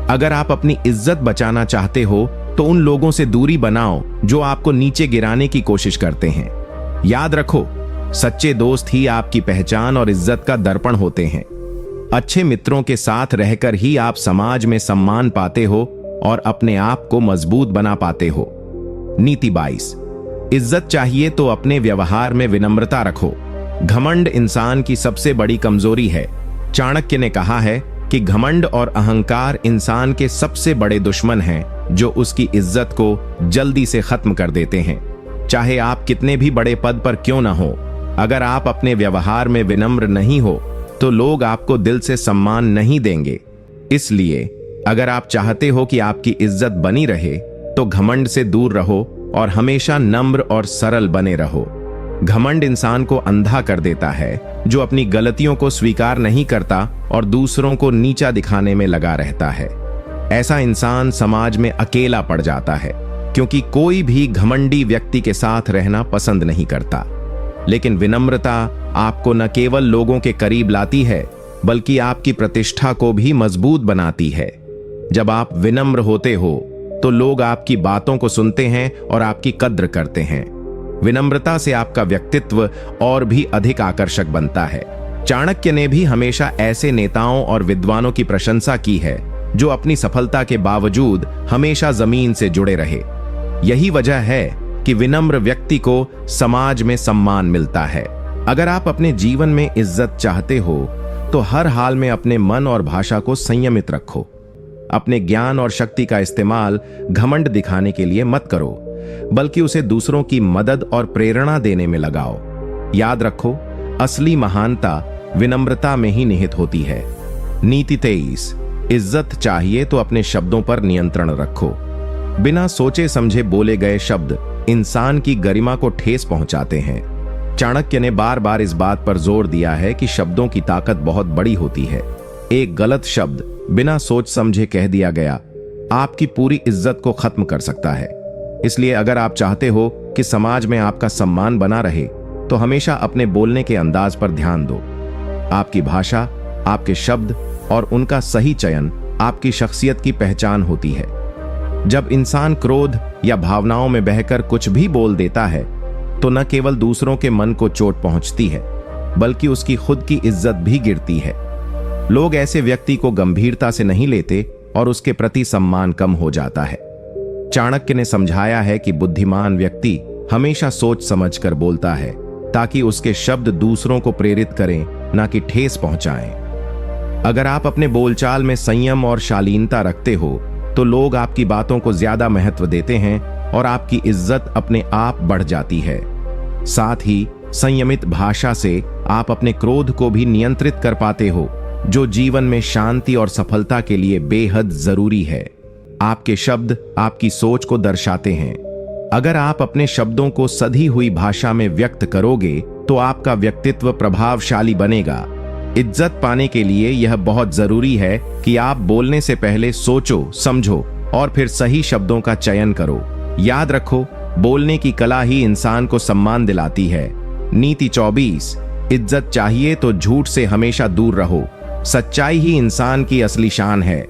अगर आप अपनी इज्जत बचाना चाहते हो तो उन लोगों से दूरी बनाओ जो आपको नीचे गिराने की कोशिश करते हैं। याद रखो, सच्चे दोस्त ही आपकी पहचान और इज्जत का दर्पण होते हैं। अच्छे मित्रों के साथ रहकर ही आप समाज में सम्मान पाते हो और अपने आप को मजबूत बना पाते हो। नीति 22। इज्जत चाहिए तो अपने व्यवहार में विनम्रता रखो। घमंड इंसान की सबसे बड़ी कमजोरी है। चाणक्य ने कहा है कि घमंड और अहंकार इंसान के सबसे बड़े दुश्मन हैं, जो उसकी इज्जत को जल्दी से खत्म कर देते हैं। चाहे आप कितने भी बड़े पद पर क्यों न हो, अगर आप अपने व्यवहार में विनम्र नहीं हो तो लोग आपको दिल से सम्मान नहीं देंगे। इसलिए अगर आप चाहते हो कि आपकी इज्जत बनी रहे तो घमंड से दूर रहो और हमेशा नम्र और सरल बने रहो। घमंड इंसान को अंधा कर देता है, जो अपनी गलतियों को स्वीकार नहीं करता और दूसरों को नीचा दिखाने में लगा रहता है। ऐसा इंसान समाज में अकेला पड़ जाता है, क्योंकि कोई भी घमंडी व्यक्ति के साथ रहना पसंद नहीं करता। लेकिन विनम्रता आपको न केवल लोगों के करीब लाती है, बल्कि आपकी प्रतिष्ठा को भी मजबूत बनाती है। जब आप विनम्र होते हो तो लोग आपकी बातों को सुनते हैं और आपकी कद्र करते हैं। विनम्रता से आपका व्यक्तित्व और भी अधिक आकर्षक बनता है। चाणक्य ने भी हमेशा ऐसे नेताओं और विद्वानों की प्रशंसा की है जो अपनी सफलता के बावजूद हमेशा जमीन से जुड़े रहे। यही वजह है कि विनम्र व्यक्ति को समाज में सम्मान मिलता है। अगर आप अपने जीवन में इज्जत चाहते हो तो हर हाल में अपने मन और भाषा को संयमित रखो। अपने ज्ञान और शक्ति का इस्तेमाल घमंड दिखाने के लिए मत करो, बल्कि उसे दूसरों की मदद और प्रेरणा देने में लगाओ। याद रखो, असली महानता विनम्रता में ही निहित होती है। नीति 23। इज्जत चाहिए तो अपने शब्दों पर नियंत्रण रखो। बिना सोचे समझे बोले गए शब्द इंसान की गरिमा को ठेस पहुंचाते हैं। चाणक्य ने बार बार इस बात पर जोर दिया है कि शब्दों की ताकत बहुत बड़ी होती है। एक गलत शब्द बिना सोच समझे कह दिया गया आपकी पूरी इज्जत को खत्म कर सकता है। इसलिए अगर आप चाहते हो कि समाज में आपका सम्मान बना रहे तो हमेशा अपने बोलने के अंदाज पर ध्यान दो। आपकी भाषा, आपके शब्द और उनका सही चयन आपकी शख्सियत की पहचान होती है। जब इंसान क्रोध या भावनाओं में बहकर कुछ भी बोल देता है तो न केवल दूसरों के मन को चोट पहुंचती है बल्कि उसकी खुद की इज्जत भी गिरती है। लोग ऐसे व्यक्ति को गंभीरता से नहीं लेते और उसके प्रति सम्मान कम हो जाता है। चाणक्य ने समझाया है कि बुद्धिमान व्यक्ति हमेशा सोच समझकर बोलता है ताकि उसके शब्द दूसरों को प्रेरित करें, ना कि ठेस पहुंचाएं। अगर आप अपने बोलचाल में संयम और शालीनता रखते हो तो लोग आपकी बातों को ज्यादा महत्व देते हैं और आपकी इज्जत अपने आप बढ़ जाती है। साथ ही संयमित भाषा से आप अपने क्रोध को भी नियंत्रित कर पाते हो, जो जीवन में शांति और सफलता के लिए बेहद जरूरी है। आपके शब्द आपकी सोच को दर्शाते हैं। अगर आप अपने शब्दों को सधी हुई भाषा में व्यक्त करोगे तो आपका व्यक्तित्व प्रभावशाली बनेगा। इज्जत पाने के लिए यह बहुत जरूरी है कि आप बोलने से पहले सोचो, समझो और फिर सही शब्दों का चयन करो। याद रखो, बोलने की कला ही इंसान को सम्मान दिलाती है। नीति 24, इज्जत चाहिए तो झूठ से हमेशा दूर रहो। सच्चाई ही इंसान की असली शान है।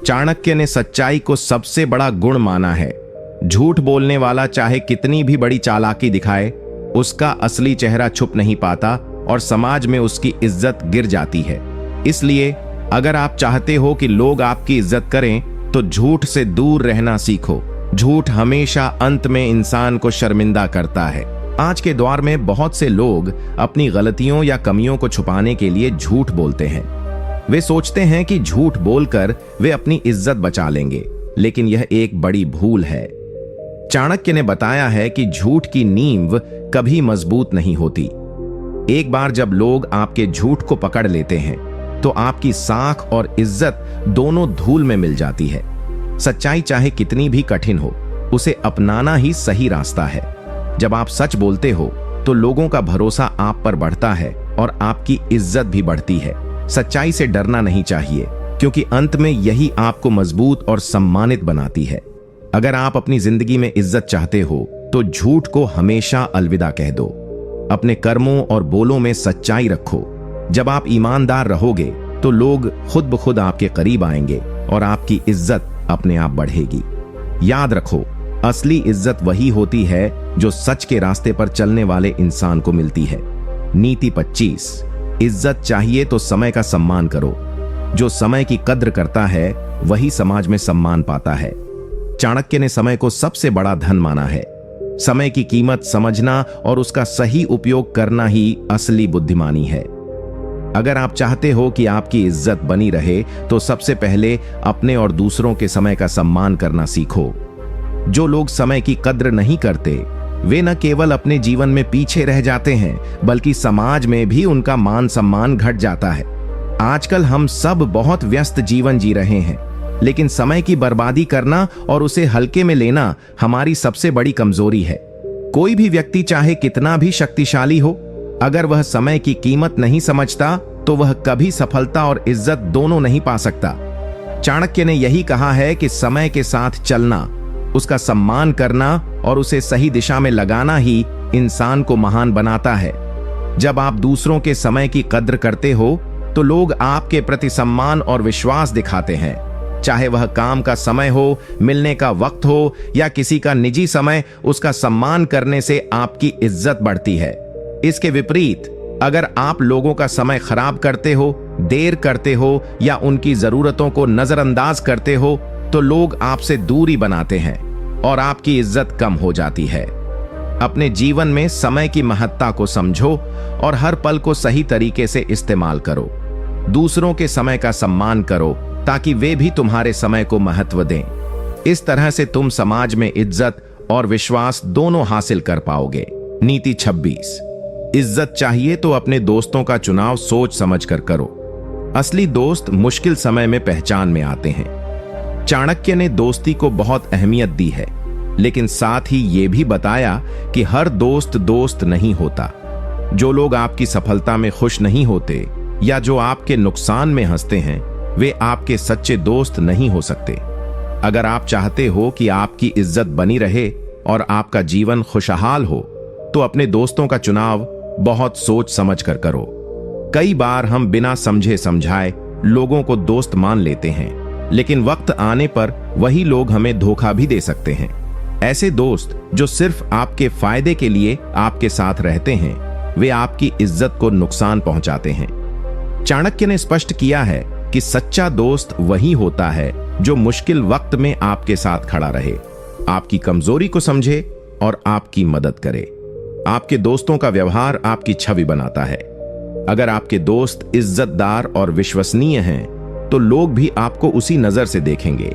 चाणक्य ने सच्चाई को सबसे बड़ा गुण माना है। झूठ बोलने वाला चाहे कितनी भी बड़ी चालाकी दिखाए, उसका असली चेहरा छुप नहीं पाता और समाज में उसकी इज्जत गिर जाती है। इसलिए अगर आप चाहते हो कि लोग आपकी इज्जत करें तो झूठ से दूर रहना सीखो। झूठ हमेशा अंत में इंसान को शर्मिंदा करता है। आज के दौर में बहुत से लोग अपनी गलतियों या कमियों को छुपाने के लिए झूठ बोलते हैं। वे सोचते हैं कि झूठ बोलकर वे अपनी इज्जत बचा लेंगे, लेकिन यह एक बड़ी भूल है। चाणक्य ने बताया है कि झूठ की नींव कभी मजबूत नहीं होती। एक बार जब लोग आपके झूठ को पकड़ लेते हैं तो आपकी साख और इज्जत दोनों धूल में मिल जाती है। सच्चाई चाहे कितनी भी कठिन हो, उसे अपनाना ही सही रास्ता है। जब आप सच बोलते हो तो लोगों का भरोसा आप पर बढ़ता है और आपकी इज्जत भी बढ़ती है। सच्चाई से डरना नहीं चाहिए, क्योंकि अंत में यही आपको मजबूत और सम्मानित बनाती है। अगर आप अपनी जिंदगी में इज्जत चाहते हो तो झूठ को हमेशा अलविदा कह दो। अपने कर्मों और बोलों में सच्चाई रखो। जब आप ईमानदार रहोगे तो लोग खुद ब खुद आपके करीब आएंगे और आपकी इज्जत अपने आप बढ़ेगी। याद रखो, असली इज्जत वही होती है जो सच के रास्ते पर चलने वाले इंसान को मिलती है। नीति 25, इज्जत चाहिए तो समय का सम्मान करो। जो समय की कद्र करता है वही समाज में सम्मान पाता है। चाणक्य ने समय को सबसे बड़ा धन माना है। समय की कीमत समझना और उसका सही उपयोग करना ही असली बुद्धिमानी है। अगर आप चाहते हो कि आपकी इज्जत बनी रहे तो सबसे पहले अपने और दूसरों के समय का सम्मान करना सीखो। जो लोग समय की कद्र नहीं करते वे न केवल अपने जीवन में पीछे रह जाते हैं बल्कि समाज में भी उनका मान सम्मान घट जाता है। आजकल हम सब बहुत व्यस्त जीवन जी रहे हैं, लेकिन समय की बर्बादी करना और उसे हल्के में लेना हमारी सबसे बड़ी कमजोरी है। कोई भी व्यक्ति चाहे कितना भी शक्तिशाली हो, अगर वह समय की कीमत नहीं समझता तो वह कभी सफलता और इज्जत दोनों नहीं पा सकता। चाणक्य ने यही कहा है कि समय के साथ चलना, उसका सम्मान करना और उसे सही दिशा में लगाना ही इंसान को महान बनाता है। जब आप दूसरों के समय की कद्र करते हो तो लोग आपके प्रति सम्मान और विश्वास दिखाते हैं। चाहे वह काम का समय हो, मिलने का वक्त हो या किसी का निजी समय, उसका सम्मान करने से आपकी इज्जत बढ़ती है। इसके विपरीत अगर आप लोगों का समय खराब करते हो, देर करते हो या उनकी जरूरतों को नजरअंदाज करते हो तो लोग आपसे दूरी बनाते हैं और आपकी इज्जत कम हो जाती है। अपने जीवन में समय की महत्ता को समझो और हर पल को सही तरीके से इस्तेमाल करो। दूसरों के समय का सम्मान करो ताकि वे भी तुम्हारे समय को महत्व दें। इस तरह से तुम समाज में इज्जत और विश्वास दोनों हासिल कर पाओगे। नीति 26, इज्जत चाहिए तो अपने दोस्तों का चुनाव सोच समझ कर करो। असली दोस्त मुश्किल समय में पहचान में आते हैं। चाणक्य ने दोस्ती को बहुत अहमियत दी है, लेकिन साथ ही ये भी बताया कि हर दोस्त दोस्त नहीं होता। जो लोग आपकी सफलता में खुश नहीं होते या जो आपके नुकसान में हंसते हैं, वे आपके सच्चे दोस्त नहीं हो सकते। अगर आप चाहते हो कि आपकी इज्जत बनी रहे और आपका जीवन खुशहाल हो, तो अपने दोस्तों का चुनाव बहुत सोच समझ कर करो। कई बार हम बिना समझे समझाए लोगों को दोस्त मान लेते हैं, लेकिन वक्त आने पर वही लोग हमें धोखा भी दे सकते हैं। ऐसे दोस्त जो सिर्फ आपके फायदे के लिए आपके साथ रहते हैं, वे आपकी इज्जत को नुकसान पहुंचाते हैं। चाणक्य ने स्पष्ट किया है कि सच्चा दोस्त वही होता है जो मुश्किल वक्त में आपके साथ खड़ा रहे, आपकी कमजोरी को समझे और आपकी मदद करे। आपके दोस्तों का व्यवहार आपकी छवि बनाता है। अगर आपके दोस्त इज्जतदार और विश्वसनीय हैं, तो लोग भी आपको उसी नजर से देखेंगे।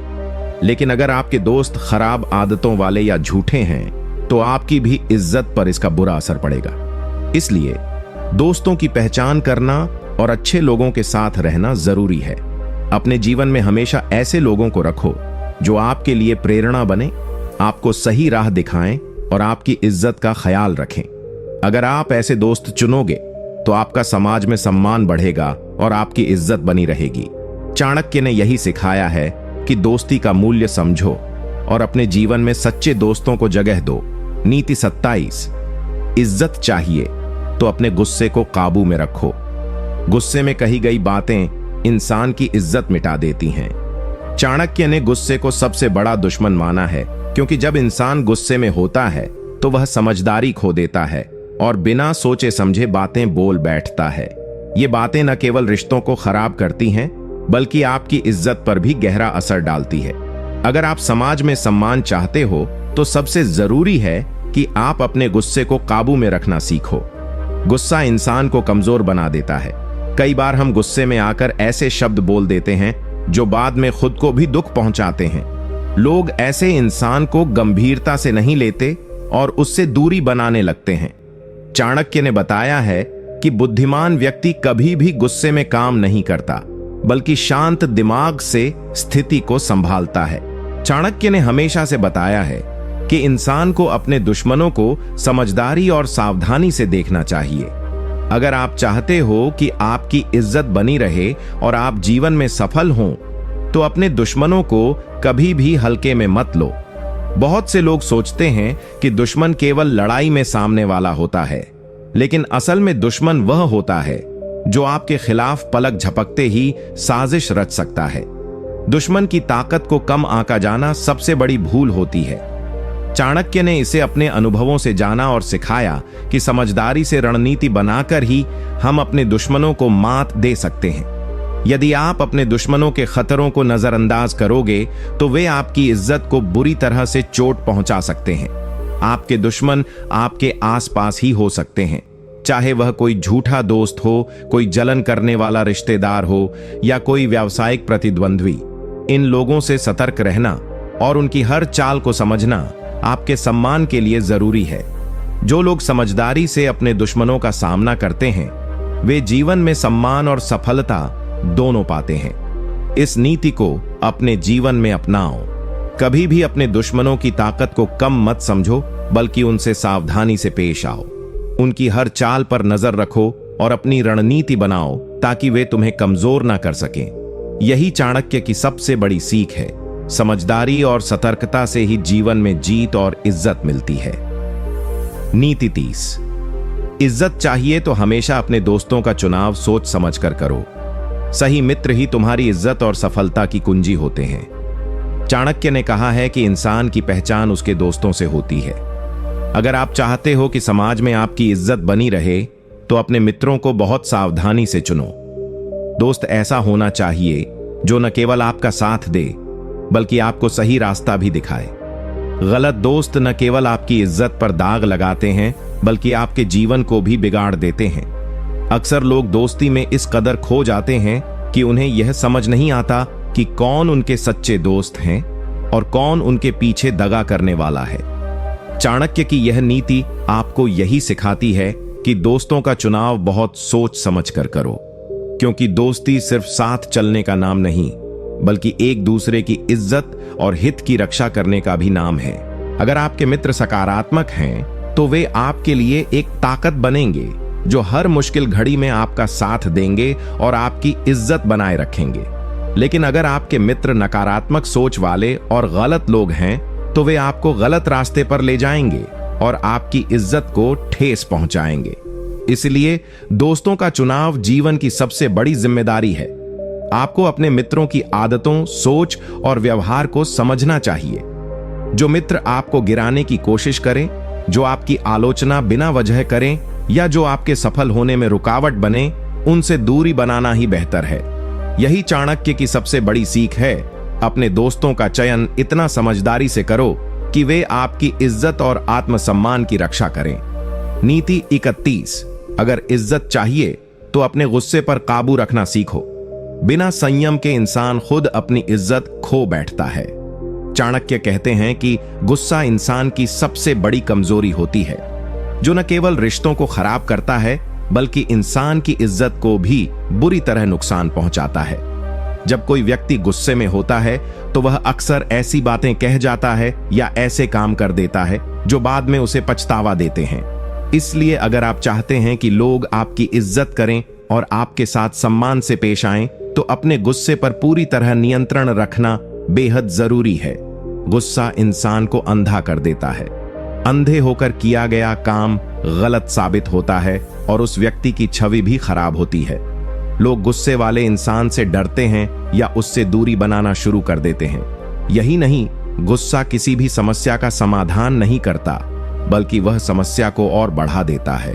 लेकिन अगर आपके दोस्त खराब आदतों वाले या झूठे हैं, तो आपकी भी इज्जत पर इसका बुरा असर पड़ेगा। इसलिए दोस्तों की पहचान करना और अच्छे लोगों के साथ रहना जरूरी है। अपने जीवन में हमेशा ऐसे लोगों को रखो जो आपके लिए प्रेरणा बने, आपको सही राह दिखाएं और आपकी इज्जत का ख्याल रखें। अगर आप ऐसे दोस्त चुनोगे तो आपका समाज में सम्मान बढ़ेगा और आपकी इज्जत बनी रहेगी। चाणक्य ने यही सिखाया है कि दोस्ती का मूल्य समझो और अपने जीवन में सच्चे दोस्तों को जगह दो। नीति 27। इज्जत चाहिए तो अपने गुस्से को काबू में रखो। गुस्से में कही गई बातें इंसान की इज्जत मिटा देती हैं। चाणक्य ने गुस्से को सबसे बड़ा दुश्मन माना है, क्योंकि जब इंसान गुस्से में होता है तो वह समझदारी खो देता है और बिना सोचे समझे बातें बोल बैठता है। ये बातें न केवल रिश्तों को खराब करती हैं, बल्कि आपकी इज्जत पर भी गहरा असर डालती है। अगर आप समाज में सम्मान चाहते हो तो सबसे जरूरी है कि आप अपने गुस्से को काबू में रखना सीखो। गुस्सा इंसान को कमजोर बना देता है। कई बार हम गुस्से में आकर ऐसे शब्द बोल देते हैं जो बाद में खुद को भी दुख पहुंचाते हैं। लोग ऐसे इंसान को गंभीरता से नहीं लेते और उससे दूरी बनाने लगते हैं। चाणक्य ने बताया है कि बुद्धिमान व्यक्ति कभी भी गुस्से में काम नहीं करता, बल्कि शांत दिमाग से स्थिति को संभालता है। चाणक्य ने हमेशा से बताया है कि इंसान को अपने दुश्मनों को समझदारी और सावधानी से देखना चाहिए। अगर आप चाहते हो कि आपकी इज्जत बनी रहे और आप जीवन में सफल हों, तो अपने दुश्मनों को कभी भी हल्के में मत लो। बहुत से लोग सोचते हैं कि दुश्मन केवल लड़ाई में सामने वाला होता है, लेकिन असल में दुश्मन वह होता है जो आपके खिलाफ पलक झपकते ही साजिश रच सकता है। दुश्मन की ताकत को कम आंका जाना सबसे बड़ी भूल होती है। चाणक्य ने इसे अपने अनुभवों से जाना और सिखाया कि समझदारी से रणनीति बनाकर ही हम अपने दुश्मनों को मात दे सकते हैं। यदि आप अपने दुश्मनों के खतरों को नजरअंदाज करोगे तो वे आपकी इज्जत को बुरी तरह से चोट पहुंचा सकते हैं। आपके दुश्मन आपके आसपास ही हो सकते हैं, चाहे वह कोई झूठा दोस्त हो, कोई जलन करने वाला रिश्तेदार हो या कोई व्यावसायिक प्रतिद्वंद्वी। इन लोगों से सतर्क रहना और उनकी हर चाल को समझना आपके सम्मान के लिए जरूरी है। जो लोग समझदारी से अपने दुश्मनों का सामना करते हैं, वे जीवन में सम्मान और सफलता दोनों पाते हैं। इस नीति को अपने जीवन में अपनाओ। कभी भी अपने दुश्मनों की ताकत को कम मत समझो, बल्कि उनसे सावधानी से पेश आओ। उनकी हर चाल पर नजर रखो और अपनी रणनीति बनाओ ताकि वे तुम्हें कमजोर ना कर सकें। यही चाणक्य की सबसे बड़ी सीख है। समझदारी और सतर्कता से ही जीवन में जीत और इज्जत मिलती है। नीति 30। इज्जत चाहिए तो हमेशा अपने दोस्तों का चुनाव सोच समझकर करो। सही मित्र ही तुम्हारी इज्जत और सफलता की कुंजी होते हैं। चाणक्य ने कहा है कि इंसान की पहचान उसके दोस्तों से होती है। अगर आप चाहते हो कि समाज में आपकी इज्जत बनी रहे, तो अपने मित्रों को बहुत सावधानी से चुनो। दोस्त ऐसा होना चाहिए जो न केवल आपका साथ दे, बल्कि आपको सही रास्ता भी दिखाए। गलत दोस्त न केवल आपकी इज्जत पर दाग लगाते हैं, बल्कि आपके जीवन को भी बिगाड़ देते हैं। अक्सर लोग दोस्ती में इस कदर खो जाते हैं कि उन्हें यह समझ नहीं आता कि कौन उनके सच्चे दोस्त हैं और कौन उनके पीछे दगा करने वाला है। चाणक्य की यह नीति आपको यही सिखाती है कि दोस्तों का चुनाव बहुत सोच समझ कर करो, क्योंकि दोस्ती सिर्फ साथ चलने का नाम नहीं, बल्कि एक दूसरे की इज्जत और हित की रक्षा करने का भी नाम है। अगर आपके मित्र सकारात्मक हैं, तो वे आपके लिए एक ताकत बनेंगे जो हर मुश्किल घड़ी में आपका साथ देंगे और आपकी इज्जत बनाए रखेंगे। लेकिन अगर आपके मित्र नकारात्मक सोच वाले और गलत लोग हैं, तो वे आपको गलत रास्ते पर ले जाएंगे और आपकी इज्जत को ठेस पहुंचाएंगे। इसलिए दोस्तों का चुनाव जीवन की सबसे बड़ी जिम्मेदारी है। आपको अपने मित्रों की आदतों, सोच और व्यवहार को समझना चाहिए। जो मित्र आपको गिराने की कोशिश करें, जो आपकी आलोचना बिना वजह करें या जो आपके सफल होने में रुकावट बने, उनसे दूरी बनाना ही बेहतर है। यही चाणक्य की सबसे बड़ी सीख है। अपने दोस्तों का चयन इतना समझदारी से करो कि वे आपकी इज्जत और आत्मसम्मान की रक्षा करें। नीति 31। अगर इज्जत चाहिए तो अपने गुस्से पर काबू रखना सीखो। बिना संयम के इंसान खुद अपनी इज्जत खो बैठता है। चाणक्य कहते हैं कि गुस्सा इंसान की सबसे बड़ी कमजोरी होती है, जो न केवल रिश्तों को खराब करता है बल्कि इंसान की इज्जत को भी बुरी तरह नुकसान पहुंचाता है। जब कोई व्यक्ति गुस्से में होता है तो वह अक्सर ऐसी बातें कह जाता है या ऐसे काम कर देता है जो बाद में उसे पछतावा देते हैं। इसलिए अगर आप चाहते हैं कि लोग आपकी इज्जत करें और आपके साथ सम्मान से पेश आएं, तो अपने गुस्से पर पूरी तरह नियंत्रण रखना बेहद जरूरी है। गुस्सा इंसान को अंधा कर देता है। अंधे होकर किया गया काम गलत साबित होता है और उस व्यक्ति की छवि भी खराब होती है। लोग गुस्से वाले इंसान से डरते हैं या उससे दूरी बनाना शुरू कर देते हैं। यही नहीं, गुस्सा किसी भी समस्या का समाधान नहीं करता, बल्कि वह समस्या को और बढ़ा देता है।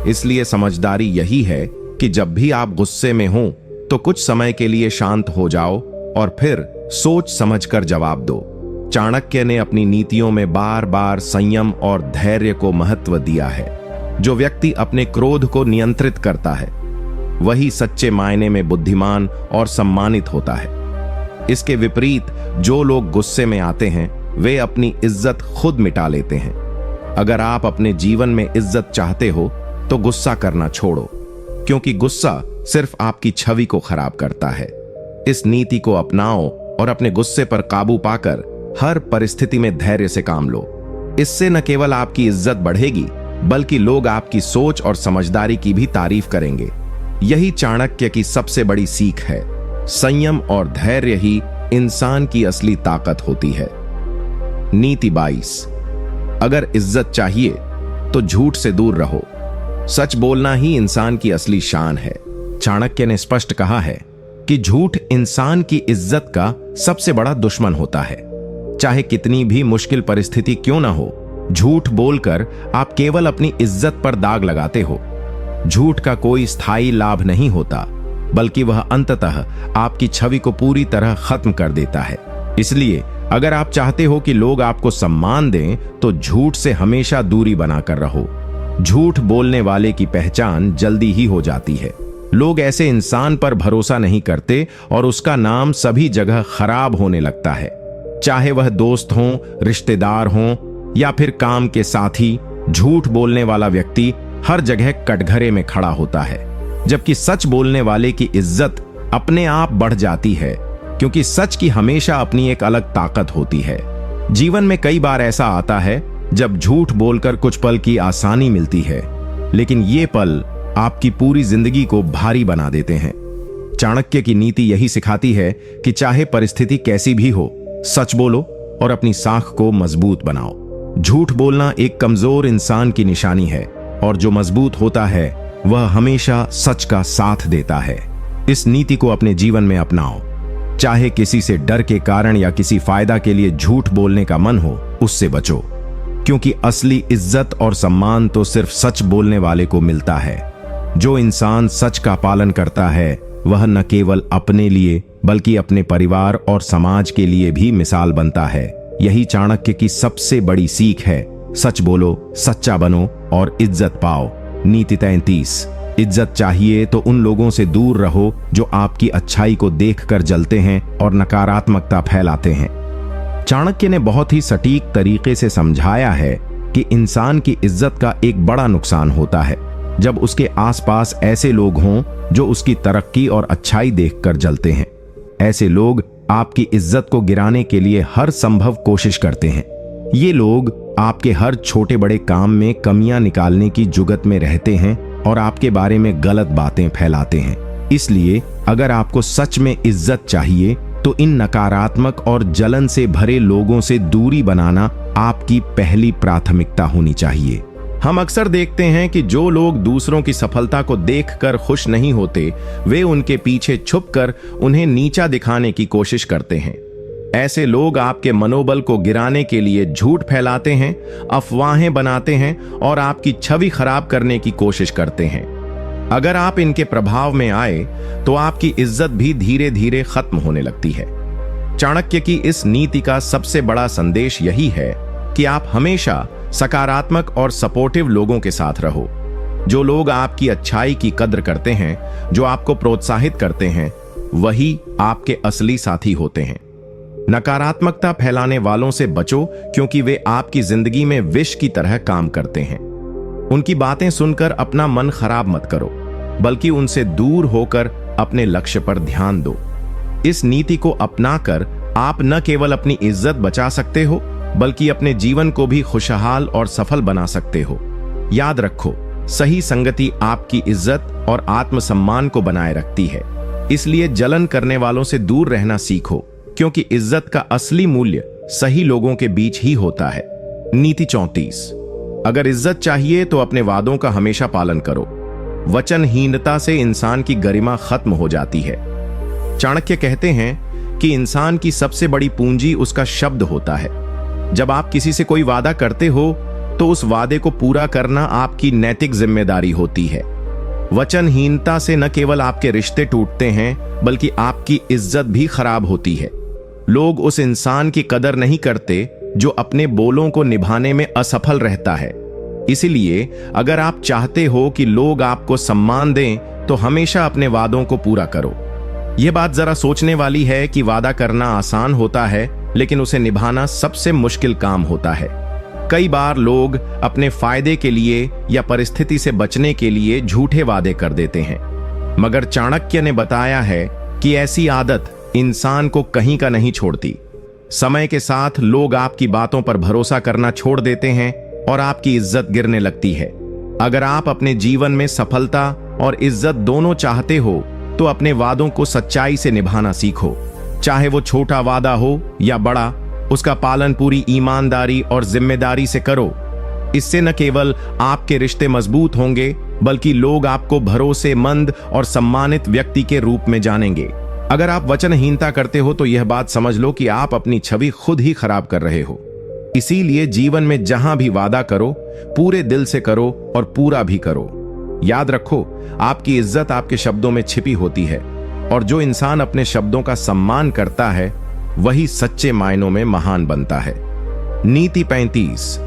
इसलिए समझदारी यही है कि जब भी आप गुस्से में हों तो कुछ समय के लिए शांत हो जाओ और फिर सोच समझकर जवाब दो। चाणक्य ने अपनी नीतियों में बार बार संयम और धैर्य को महत्व दिया है। जो व्यक्ति अपने क्रोध को नियंत्रित करता है वही सच्चे मायने में बुद्धिमान और सम्मानित होता है। इसके विपरीत जो लोग गुस्से में आते हैं वे अपनी इज्जत खुद मिटा लेते हैं। अगर आप अपने जीवन में इज्जत चाहते हो तो गुस्सा करना छोड़ो, क्योंकि गुस्सा सिर्फ आपकी छवि को खराब करता है। इस नीति को अपनाओ और अपने गुस्से पर काबू पाकर हर परिस्थिति में धैर्य से काम लो। इससे न केवल आपकी इज्जत बढ़ेगी बल्कि लोग आपकी सोच और समझदारी की भी तारीफ करेंगे। यही चाणक्य की सबसे बड़ी सीख है। संयम और धैर्य ही इंसान की असली ताकत होती है। नीति 22। अगर इज्जत चाहिए तो झूठ से दूर रहो। सच बोलना ही इंसान की असली शान है। चाणक्य ने स्पष्ट कहा है कि झूठ इंसान की इज्जत का सबसे बड़ा दुश्मन होता है। चाहे कितनी भी मुश्किल परिस्थिति क्यों ना हो, झूठ बोलकर आप केवल अपनी इज्जत पर दाग लगाते हो। झूठ का कोई स्थायी लाभ नहीं होता, बल्कि वह अंततः आपकी छवि को पूरी तरह खत्म कर देता है। इसलिए अगर आप चाहते हो कि लोग आपको सम्मान दें तो झूठ से हमेशा दूरी बनाकर रहो। झूठ बोलने वाले की पहचान जल्दी ही हो जाती है। लोग ऐसे इंसान पर भरोसा नहीं करते और उसका नाम सभी जगह खराब होने लगता है। चाहे वह दोस्त हों, रिश्तेदार हों या फिर काम के साथी, झूठ बोलने वाला व्यक्ति हर जगह कटघरे में खड़ा होता है। जबकि सच बोलने वाले की इज्जत अपने आप बढ़ जाती है, क्योंकि सच की हमेशा अपनी एक अलग ताकत होती है। जीवन में कई बार ऐसा आता है जब झूठ बोलकर कुछ पल की आसानी मिलती है, लेकिन ये पल आपकी पूरी जिंदगी को भारी बना देते हैं। चाणक्य की नीति यही सिखाती है कि चाहे परिस्थिति कैसी भी हो, सच बोलो और अपनी साख को मजबूत बनाओ। झूठ बोलना एक कमजोर इंसान की निशानी है और जो मजबूत होता है वह हमेशा सच का साथ देता है। इस नीति को अपने जीवन में अपनाओ। चाहे किसी से डर के कारण या किसी फायदा के लिए झूठ बोलने का मन हो, उससे बचो, क्योंकि असली इज्जत और सम्मान तो सिर्फ सच बोलने वाले को मिलता है। जो इंसान सच का पालन करता है वह न केवल अपने लिए बल्कि अपने परिवार और समाज के लिए भी मिसाल बनता है। यही चाणक्य की सबसे बड़ी सीख है। सच बोलो, सच्चा बनो और इज्जत पाओ। नीति 33। इज्जत चाहिए तो उन लोगों से दूर रहो जो आपकी अच्छाई को देखकर जलते हैं और नकारात्मकता फैलाते हैं। चाणक्य ने बहुत ही सटीक तरीके से समझाया है कि इंसान की इज्जत का एक बड़ा नुकसान होता है जब उसके आसपास ऐसे लोग हों जो उसकी तरक्की और अच्छाई देखकर जलते हैं। ऐसे लोग आपकी इज्जत को गिराने के लिए हर संभव कोशिश करते हैं। ये लोग आपके हर छोटे बड़े काम में कमियां निकालने की जुगत में रहते हैं और आपके बारे में गलत बातें फैलाते हैं। इसलिए अगर आपको सच में इज्जत चाहिए तो इन नकारात्मक और जलन से भरे लोगों से दूरी बनाना आपकी पहली प्राथमिकता होनी चाहिए। हम अक्सर देखते हैं कि जो लोग दूसरों की सफलता को देखकर खुश नहीं होते, वे उनके पीछे छुपकर उन्हें नीचा दिखाने की कोशिश करते हैं। ऐसे लोग आपके मनोबल को गिराने के लिए झूठ फैलाते हैं, अफवाहें बनाते हैं और आपकी छवि खराब करने की कोशिश करते हैं। अगर आप इनके प्रभाव में आए तो आपकी इज्जत भी धीरे धीरे खत्म होने लगती है। चाणक्य की इस नीति का सबसे बड़ा संदेश यही है कि आप हमेशा सकारात्मक और सपोर्टिव लोगों के साथ रहो। जो लोग आपकी अच्छाई की कद्र करते हैं, जो आपको प्रोत्साहित करते हैं, वही आपके असली साथी होते हैं। नकारात्मकता फैलाने वालों से बचो, क्योंकि वे आपकी जिंदगी में विष की तरह काम करते हैं। उनकी बातें सुनकर अपना मन खराब मत करो, बल्कि उनसे दूर होकर अपने लक्ष्य पर ध्यान दो। इस नीति को अपनाकर आप न केवल अपनी इज्जत बचा सकते हो, बल्कि अपने जीवन को भी खुशहाल और सफल बना सकते हो। याद रखो, सही संगति आपकी इज्जत और आत्मसम्मान को बनाए रखती है। इसलिए जलन करने वालों से दूर रहना सीखो, क्योंकि इज्जत का असली मूल्य सही लोगों के बीच ही होता है। नीति 34। अगर इज्जत चाहिए तो अपने वादों का हमेशा पालन करो। वचनहीनता से इंसान की गरिमा खत्म हो जाती है। चाणक्य कहते हैं कि इंसान की सबसे बड़ी पूंजी उसका शब्द होता है। जब आप किसी से कोई वादा करते हो तो उस वादे को पूरा करना आपकी नैतिक जिम्मेदारी होती है। वचनहीनता से न केवल आपके रिश्ते टूटते हैं, बल्कि आपकी इज्जत भी खराब होती है। लोग उस इंसान की कदर नहीं करते जो अपने बोलों को निभाने में असफल रहता है। इसलिए अगर आप चाहते हो कि लोग आपको सम्मान दें, तो हमेशा अपने वादों को पूरा करो। यह बात जरा सोचने वाली है कि वादा करना आसान होता है, लेकिन उसे निभाना सबसे मुश्किल काम होता है। कई बार लोग अपने फायदे के लिए या परिस्थिति से बचने के लिए झूठे वादे कर देते हैं, मगर चाणक्य ने बताया है कि ऐसी आदत इंसान को कहीं का नहीं छोड़ती। समय के साथ लोग आपकी बातों पर भरोसा करना छोड़ देते हैं और आपकी इज्जत गिरने लगती है। अगर आप अपने जीवन में सफलता और इज्जत दोनों चाहते हो, तो अपने वादों को सच्चाई से निभाना सीखो। चाहे वो छोटा वादा हो या बड़ा, उसका पालन पूरी ईमानदारी और जिम्मेदारी से करो। इससे न केवल आपके रिश्ते मजबूत होंगे, बल्कि लोग आपको भरोसेमंद और सम्मानित व्यक्ति के रूप में जानेंगे। अगर आप वचनहीनता करते हो तो यह बात समझ लो कि आप अपनी छवि खुद ही खराब कर रहे हो। इसीलिए जीवन में जहां भी वादा करो, पूरे दिल से करो और पूरा भी करो। याद रखो, आपकी इज्जत आपके शब्दों में छिपी होती है, और जो इंसान अपने शब्दों का सम्मान करता है, वही सच्चे मायनों में महान बनता है। नीति 35।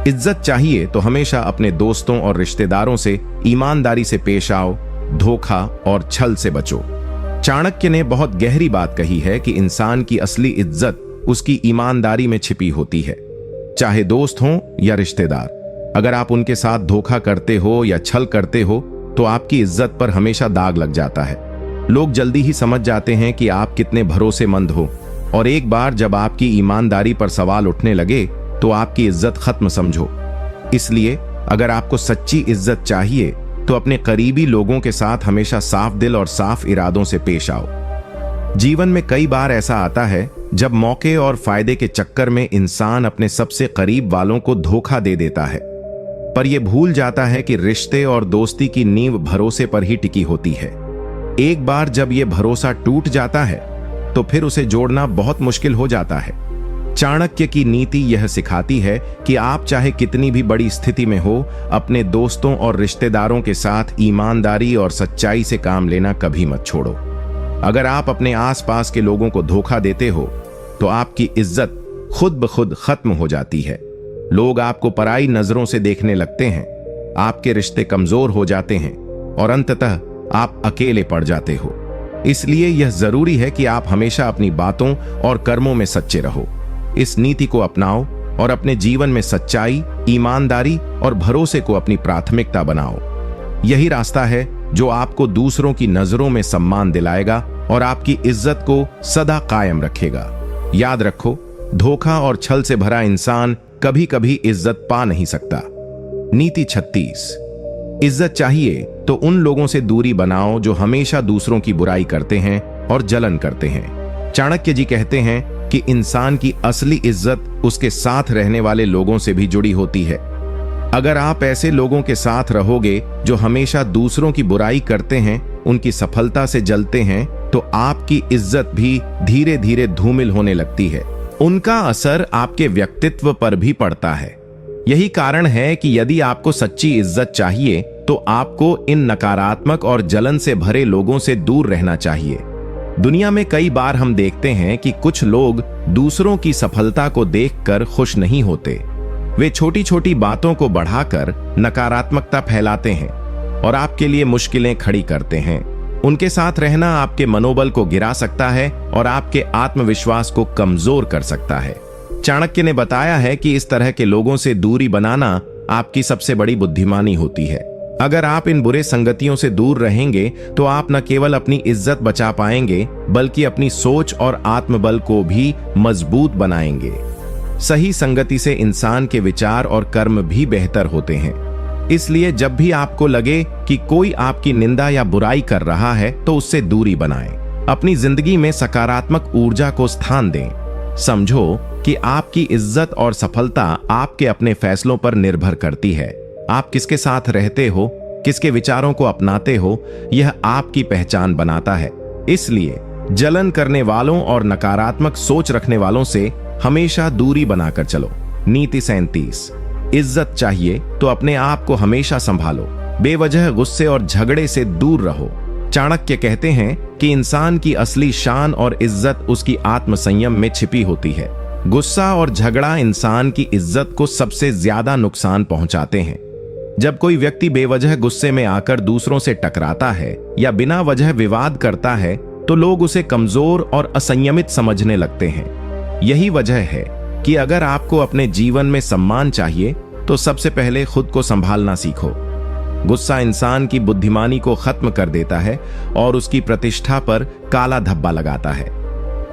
इज्जत चाहिए तो हमेशा अपने दोस्तों और रिश्तेदारों से ईमानदारी से पेश आओ, धोखा और छल से बचो। चाणक्य ने बहुत गहरी बात कही है कि इंसान की असली इज्जत उसकी ईमानदारी में छिपी होती है। चाहे दोस्त हों या रिश्तेदार, अगर आप उनके साथ धोखा करते हो या छल करते हो, तो आपकी इज्जत पर हमेशा दाग लग जाता है। लोग जल्दी ही समझ जाते हैं कि आप कितने भरोसेमंद हो, और एक बार जब आपकी ईमानदारी पर सवाल उठने लगे, तो आपकी इज्जत खत्म समझो। इसलिए अगर आपको सच्ची इज्जत चाहिए, तो अपने करीबी लोगों के साथ हमेशा साफ दिल और साफ इरादों से पेश आओ। जीवन में कई बार ऐसा आता है जब मौके और फायदे के चक्कर में इंसान अपने सबसे करीब वालों को धोखा दे देता है, पर यह भूल जाता है कि रिश्ते और दोस्ती की नींव भरोसे पर ही टिकी होती है। एक बार जब यह भरोसा टूट जाता है, तो फिर उसे जोड़ना बहुत मुश्किल हो जाता है। चाणक्य की नीति यह सिखाती है कि आप चाहे कितनी भी बड़ी स्थिति में हो, अपने दोस्तों और रिश्तेदारों के साथ ईमानदारी और सच्चाई से काम लेना कभी मत छोड़ो। अगर आप अपने आसपास के लोगों को धोखा देते हो, तो आपकी इज्जत खुद ब खुद खत्म हो जाती है। लोग आपको पराई नजरों से देखने लगते हैं, आपके रिश्ते कमजोर हो जाते हैं और अंततः आप अकेले पड़ जाते हो। इसलिए यह जरूरी है कि आप हमेशा अपनी बातों और कर्मों में सच्चे रहो। इस नीति को अपनाओ और अपने जीवन में सच्चाई, ईमानदारी और भरोसे को अपनी प्राथमिकता बनाओ। यही रास्ता है जो आपको दूसरों की नजरों में सम्मान दिलाएगा और आपकी इज्जत को सदा कायम रखेगा। याद रखो, धोखा और छल से भरा इंसान कभी कभी इज्जत पा नहीं सकता। नीति 36। इज्जत चाहिए तो उन लोगों से दूरी बनाओ जो हमेशा दूसरों की बुराई करते हैं और जलन करते हैं। चाणक्य जी कहते हैं कि इंसान की असली इज्जत उसके साथ रहने वाले लोगों से भी जुड़ी होती है। अगर आप ऐसे लोगों के साथ रहोगे जो हमेशा दूसरों की बुराई करते हैं, उनकी सफलता से जलते हैं, तो आपकी इज्जत भी धीरे धीरे धूमिल होने लगती है। उनका असर आपके व्यक्तित्व पर भी पड़ता है। यही कारण है कि यदि आपको सच्ची इज्जत चाहिए तो आपको इन नकारात्मक और जलन से भरे लोगों से दूर रहना चाहिए। दुनिया में कई बार हम देखते हैं कि कुछ लोग दूसरों की सफलता को देखकर खुश नहीं होते। वे छोटी छोटी बातों को बढ़ाकर नकारात्मकता फैलाते हैं और आपके लिए मुश्किलें खड़ी करते हैं। उनके साथ रहना आपके मनोबल को गिरा सकता है और आपके आत्मविश्वास को कमजोर कर सकता है। चाणक्य ने बताया है कि इस तरह के लोगों से दूरी बनाना आपकी सबसे बड़ी बुद्धिमानी होती है। अगर आप इन बुरे संगतियों से दूर रहेंगे तो आप न केवल अपनी इज्जत बचा पाएंगे बल्कि अपनी सोच और आत्मबल को भी मजबूत बनाएंगे। सही संगति से इंसान के विचार और कर्म भी बेहतर होते हैं। इसलिए जब भी आपको लगे कि कोई आपकी निंदा या बुराई कर रहा है तो उससे दूरी बनाएं। अपनी जिंदगी में सकारात्मक ऊर्जा को स्थान दें। समझो कि आपकी इज्जत और सफलता आपके अपने फैसलों पर निर्भर करती है। आप किसके साथ रहते हो, किसके विचारों को अपनाते हो, यह आपकी पहचान बनाता है। इसलिए जलन करने वालों और नकारात्मक सोच रखने वालों से हमेशा दूरी बनाकर चलो। नीति 37। इज्जत चाहिए तो अपने आप को हमेशा संभालो। बेवजह गुस्से और झगड़े से दूर रहो। चाणक्य कहते हैं कि इंसान की असली शान और इज्जत उसकी आत्मसंयम में छिपी होती है। गुस्सा और झगड़ा इंसान की इज्जत को सबसे ज्यादा नुकसान पहुंचाते हैं। जब कोई व्यक्ति बेवजह गुस्से में आकर दूसरों से टकराता है या बिना वजह विवाद करता है तो लोग उसे कमजोर और असंयमित समझने लगते हैं। यही वजह है कि अगर आपको अपने जीवन में सम्मान चाहिए तो सबसे पहले खुद को संभालना सीखो। गुस्सा इंसान की बुद्धिमानी को खत्म कर देता है और उसकी प्रतिष्ठा पर काला धब्बा लगाता है।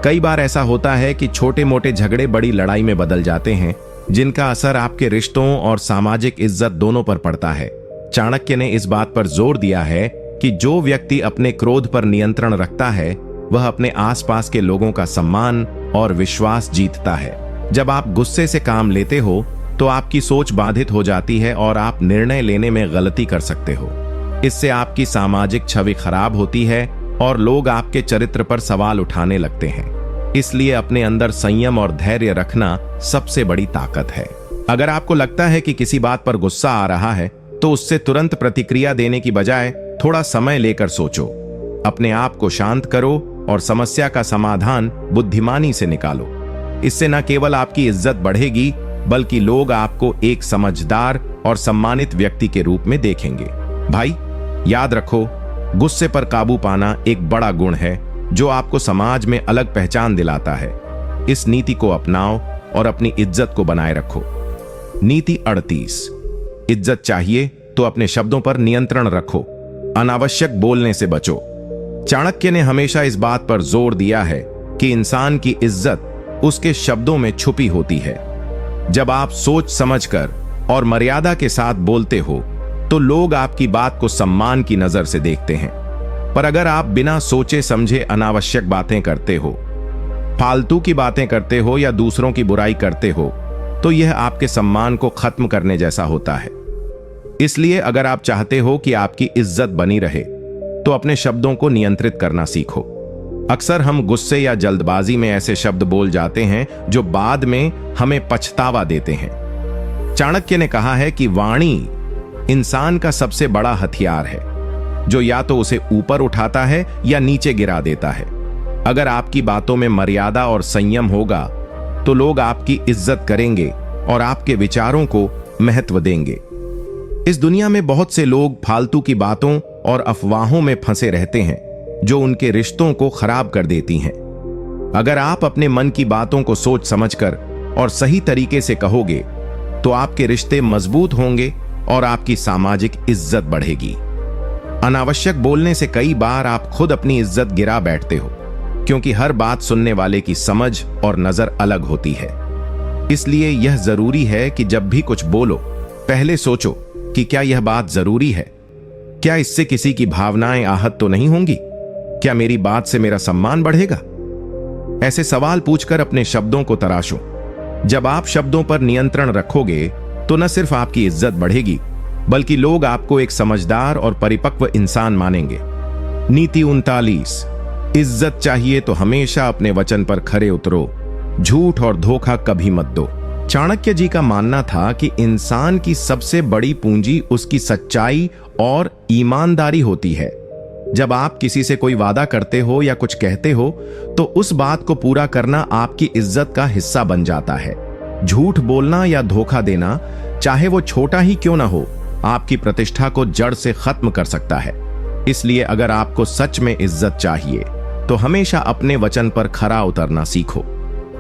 कई बार ऐसा होता है कि छोटे मोटे झगड़े बड़ी लड़ाई में बदल जाते हैं, जिनका असर आपके रिश्तों और सामाजिक इज्जत दोनों पर पड़ता है। चाणक्य ने इस बात पर जोर दिया है कि जो व्यक्ति अपने क्रोध पर नियंत्रण रखता है वह अपने आसपास के लोगों का सम्मान और विश्वास जीतता है। जब आप गुस्से से काम लेते हो तो आपकी सोच बाधित हो जाती है और आप निर्णय लेने में गलती कर सकते हो। इससे आपकी सामाजिक छवि खराब होती है और लोग आपके चरित्र पर सवाल उठाने लगते हैं। इसलिए अपने अंदर संयम और धैर्य रखना सबसे बड़ी ताकत है। अगर आपको लगता है कि किसी बात पर गुस्सा आ रहा है तो उससे तुरंत प्रतिक्रिया देने की बजाय थोड़ा समय लेकर सोचो। अपने आप को शांत करो और समस्या का समाधान बुद्धिमानी से निकालो। इससे न केवल आपकी इज्जत बढ़ेगी बल्कि लोग आपको एक समझदार और सम्मानित व्यक्ति के रूप में देखेंगे। भाई, याद रखो, गुस्से पर काबू पाना एक बड़ा गुण है जो आपको समाज में अलग पहचान दिलाता है। इस नीति को अपनाओ और अपनी इज्जत को बनाए रखो। नीति 38। इज्जत चाहिए तो अपने शब्दों पर नियंत्रण रखो। अनावश्यक बोलने से बचो। चाणक्य ने हमेशा इस बात पर जोर दिया है कि इंसान की इज्जत उसके शब्दों में छुपी होती है। जब आप सोच समझकर और मर्यादा के साथ बोलते हो तो लोग आपकी बात को सम्मान की नजर से देखते हैं। पर अगर आप बिना सोचे समझे अनावश्यक बातें करते हो, फालतू की बातें करते हो या दूसरों की बुराई करते हो तो यह आपके सम्मान को खत्म करने जैसा होता है। इसलिए अगर आप चाहते हो कि आपकी इज्जत बनी रहे तो अपने शब्दों को नियंत्रित करना सीखो। अक्सर हम गुस्से या जल्दबाजी में ऐसे शब्द बोल जाते हैं जो बाद में हमें पछतावा देते हैं। चाणक्य ने कहा है कि वाणी इंसान का सबसे बड़ा हथियार है जो या तो उसे ऊपर उठाता है या नीचे गिरा देता है। अगर आपकी बातों में मर्यादा और संयम होगा तो लोग आपकी इज्जत करेंगे और आपके विचारों को महत्व देंगे। इस दुनिया में बहुत से लोग फालतू की बातों और अफवाहों में फंसे रहते हैं जो उनके रिश्तों को खराब कर देती हैं। अगर आप अपने मन की बातों को सोच समझकर और सही तरीके से कहोगे तो आपके रिश्ते मजबूत होंगे और आपकी सामाजिक इज्जत बढ़ेगी। अनावश्यक बोलने से कई बार आप खुद अपनी इज्जत गिरा बैठते हो, क्योंकि हर बात सुनने वाले की समझ और नजर अलग होती है। इसलिए यह जरूरी है कि जब भी कुछ बोलो पहले सोचो कि क्या यह बात जरूरी है, क्या इससे किसी की भावनाएं आहत तो नहीं होंगी, क्या मेरी बात से मेरा सम्मान बढ़ेगा। ऐसे सवाल पूछकर अपने शब्दों को तराशो। जब आप शब्दों पर नियंत्रण रखोगे तो न सिर्फ आपकी इज्जत बढ़ेगी, बल्कि लोग आपको एक समझदार और परिपक्व इंसान मानेंगे। नीति 39, इज्जत चाहिए तो हमेशा अपने वचन पर खरे उतरो, झूठ और धोखा कभी मत दो। चाणक्य जी का मानना था कि इंसान की सबसे बड़ी पूंजी उसकी सच्चाई और ईमानदारी होती है। जब आप किसी से कोई वादा करते हो या कुछ कहते हो तो उस बात को पूरा करना आपकी इज्जत का हिस्सा बन जाता है। झूठ बोलना या धोखा देना, चाहे वो छोटा ही क्यों ना हो, आपकी प्रतिष्ठा को जड़ से खत्म कर सकता है। इसलिए अगर आपको सच में इज्जत चाहिए तो हमेशा अपने वचन पर खरा उतरना सीखो।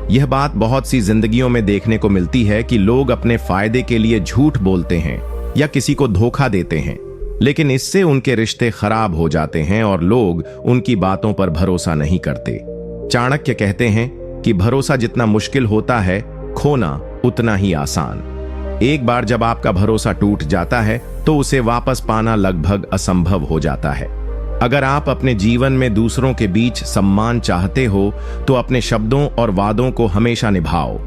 यह बात बहुत सी जिंदगियों में देखने को मिलती है कि लोग अपने फायदे के लिए झूठ बोलते हैं या किसी को धोखा देते हैं, लेकिन इससे उनके रिश्ते खराब हो जाते हैं और लोग उनकी बातों पर भरोसा नहीं करते। चाणक्य कहते हैं कि भरोसा जितना मुश्किल होता है, खोना उतना ही आसान। एक बार जब आपका भरोसा टूट जाता है तो उसे वापस पाना लगभग असंभव हो जाता है। अगर आप अपने जीवन में दूसरों के बीच सम्मान चाहते हो तो अपने शब्दों और वादों को हमेशा निभाओ।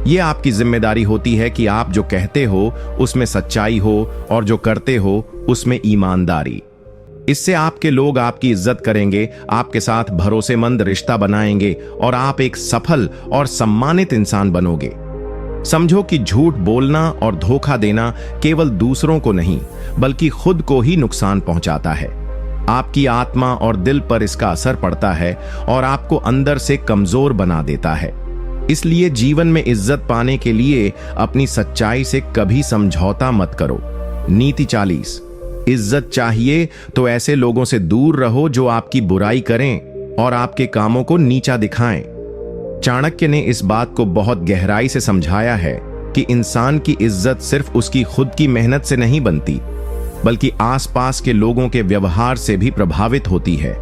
यह आपकी जिम्मेदारी होती है कि आप जो कहते हो उसमें सच्चाई हो और जो करते हो उसमें ईमानदारी। इससे आपके लोग आपकी इज्जत करेंगे, आपके साथ भरोसेमंद रिश्ता बनाएंगे और आप एक सफल और सम्मानित इंसान बनोगे। समझो कि झूठ बोलना और धोखा देना केवल दूसरों को नहीं बल्कि खुद को ही नुकसान पहुंचाता है। आपकी आत्मा और दिल पर इसका असर पड़ता है और आपको अंदर से कमजोर बना देता है। इसलिए जीवन में इज्जत पाने के लिए अपनी सच्चाई से कभी समझौता मत करो। नीति 40, इज्जत चाहिए तो ऐसे लोगों से दूर रहो जो आपकी बुराई करें और आपके कामों को नीचा दिखाएं। चाणक्य ने इस बात को बहुत गहराई से समझाया है कि इंसान की इज्जत सिर्फ उसकी खुद की मेहनत से नहीं बनती, बल्कि आसपास के लोगों के व्यवहार से भी प्रभावित होती है।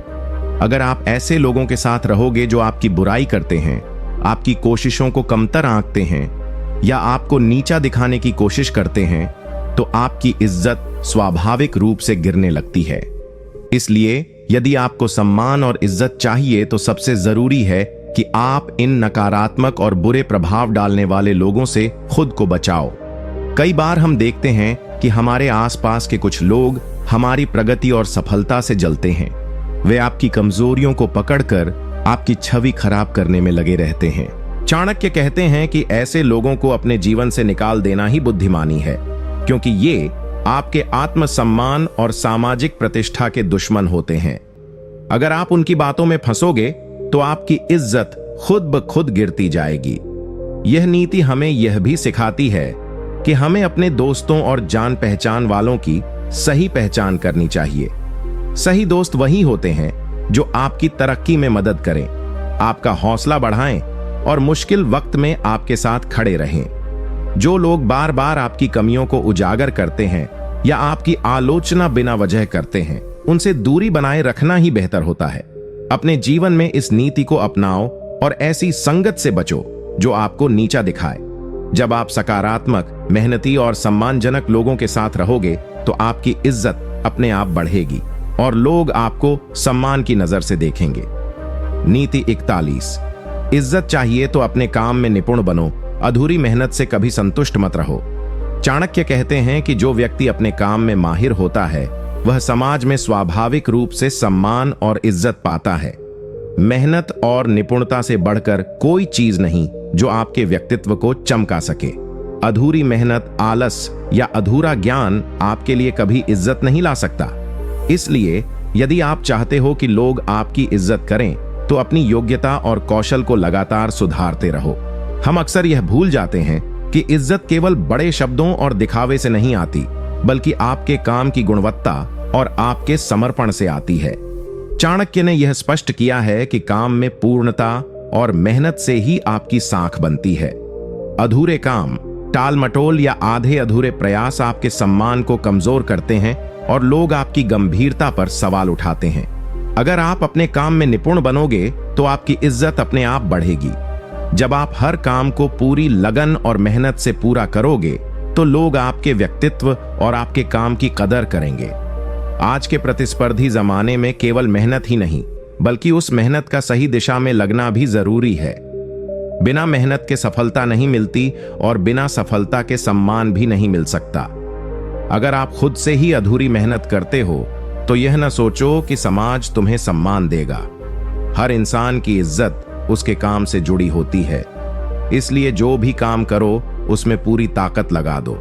अगर आप ऐसे लोगों के साथ रहोगे जो आपकी बुराई करते हैं, आपकी कोशिशों को कमतर आंकते हैं या आपको नीचा दिखाने की कोशिश करते हैं, तो आपकी इज्जत स्वाभाविक रूप से गिरने लगती है। इसलिए यदि आपको सम्मान और इज्जत चाहिए तो सबसे जरूरी है कि आप इन नकारात्मक और बुरे प्रभाव डालने वाले लोगों से खुद को बचाओ। कई बार हम देखते हैं कि हमारे आसपास के कुछ लोग हमारी प्रगति और सफलता से जलते हैं। वे आपकी कमजोरियों को पकड़कर आपकी छवि खराब करने में लगे रहते हैं। चाणक्य कहते हैं कि ऐसे लोगों को अपने जीवन से निकाल देना ही बुद्धिमानी है, क्योंकि ये आपके आत्मसम्मान और सामाजिक प्रतिष्ठा के दुश्मन होते हैं। अगर आप उनकी बातों में फंसोगे तो आपकी इज्जत खुद ब खुद गिरती जाएगी। यह नीति हमें यह भी सिखाती है कि हमें अपने दोस्तों और जान पहचान वालों की सही पहचान करनी चाहिए। सही दोस्त वही होते हैं जो आपकी तरक्की में मदद करें, आपका हौसला बढ़ाएं और मुश्किल वक्त में आपके साथ खड़े रहें। जो लोग बार बार आपकी कमियों को उजागर करते हैं या आपकी आलोचना बिना वजह करते हैं, उनसे दूरी बनाए रखना ही बेहतर होता है। अपने जीवन में इस नीति को अपनाओ और ऐसी संगत से बचो जो आपको नीचा दिखाए। जब आप सकारात्मक, मेहनती और सम्मानजनक लोगों के साथ रहोगे तो आपकी इज्जत अपने आप बढ़ेगी और लोग आपको सम्मान की नजर से देखेंगे। नीति 41, इज्जत चाहिए तो अपने काम में निपुण बनो, अधूरी मेहनत से कभी संतुष्ट मत रहो। चाणक्य कहते हैं कि जो व्यक्ति अपने काम में माहिर होता है वह समाज में स्वाभाविक रूप से सम्मान और इज्जत पाता है। मेहनत और निपुणता से बढ़कर कोई चीज नहीं जो आपके व्यक्तित्व को चमका सके। अधूरी मेहनत, आलस या अधूरा ज्ञान आपके लिए कभी इज्जत नहीं ला सकता। इसलिए यदि आप चाहते हो कि लोग आपकी इज्जत करें तो अपनी योग्यता और कौशल को लगातार सुधारते रहो। हम अक्सर यह भूल जाते हैं कि इज्जत केवल बड़े शब्दों और दिखावे से नहीं आती, बल्कि आपके काम की गुणवत्ता और आपके समर्पण से आती है। चाणक्य ने यह स्पष्ट किया है कि काम में पूर्णता और मेहनत से ही आपकी साख बनती है। अधूरे काम, टालमटोल या आधे अधूरे प्रयास आपके सम्मान को कमजोर करते हैं और लोग आपकी गंभीरता पर सवाल उठाते हैं। अगर आप अपने काम में निपुण बनोगे तो आपकी इज्जत अपने आप बढ़ेगी। जब आप हर काम को पूरी लगन और मेहनत से पूरा करोगे तो लोग आपके व्यक्तित्व और आपके काम की कदर करेंगे। आज के प्रतिस्पर्धी जमाने में केवल मेहनत ही नहीं, बल्कि उस मेहनत का सही दिशा में लगना भी जरूरी है। बिना मेहनत के सफलता नहीं मिलती और बिना सफलता के सम्मान भी नहीं मिल सकता। अगर आप खुद से ही अधूरी मेहनत करते हो तो यह न सोचो कि समाज तुम्हें सम्मान देगा। हर इंसान की इज्जत उसके काम से जुड़ी होती है, इसलिए जो भी काम करो उसमें पूरी ताकत लगा दो।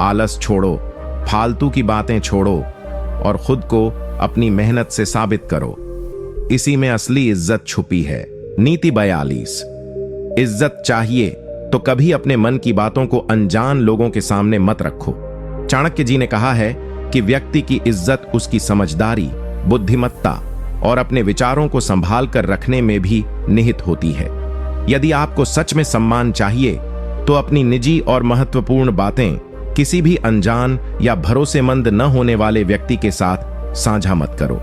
आलस छोड़ो, फालतू की बातें छोड़ो और खुद को अपनी मेहनत से साबित करो। इसी में असली इज्जत छुपी है। नीति 42। इज्जत चाहिए तो कभी अपने मन की बातों को अनजान लोगों के सामने मत रखो। चाणक्य जी ने कहा है कि व्यक्ति की इज्जत उसकी समझदारी, बुद्धिमत्ता और अपने विचारों को संभाल कर रखने में भी निहित होती है। यदि आपको सच में सम्मान चाहिए तो अपनी निजी और महत्वपूर्ण बातें किसी भी अनजान या भरोसेमंद न होने वाले व्यक्ति के साथ साझा मत करो।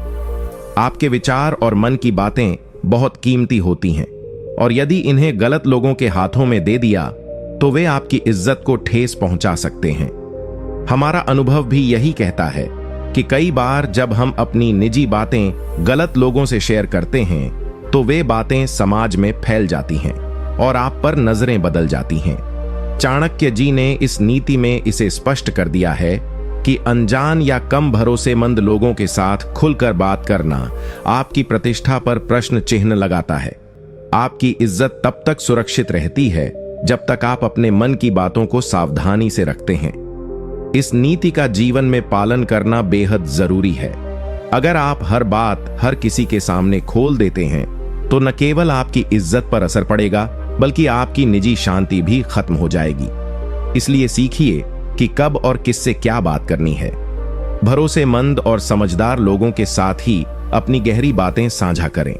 आपके विचार और मन की बातें बहुत कीमती होती हैं और यदि इन्हें गलत लोगों के हाथों में दे दिया तो वे आपकी इज्जत को ठेस पहुंचा सकते हैं। हमारा अनुभव भी यही कहता है कि कई बार जब हम अपनी निजी बातें गलत लोगों से शेयर करते हैं तो वे बातें समाज में फैल जाती हैं और आप पर नजरें बदल जाती हैं। चाणक्य जी ने इस नीति में इसे स्पष्ट कर दिया है कि अनजान या कम भरोसेमंद लोगों के साथ खुलकर बात करना आपकी प्रतिष्ठा पर प्रश्न चिन्ह लगाता है। आपकी इज्जत तब तक सुरक्षित रहती है जब तक आप अपने मन की बातों को सावधानी से रखते हैं। इस नीति का जीवन में पालन करना बेहद जरूरी है। अगर आप हर बात हर किसी के सामने खोल देते हैं तो न केवल आपकी इज्जत पर असर पड़ेगा बल्कि आपकी निजी शांति भी खत्म हो जाएगी। इसलिए सीखिए कि कब और किससे क्या बात करनी है। भरोसेमंद और समझदार लोगों के साथ ही अपनी गहरी बातें साझा करें।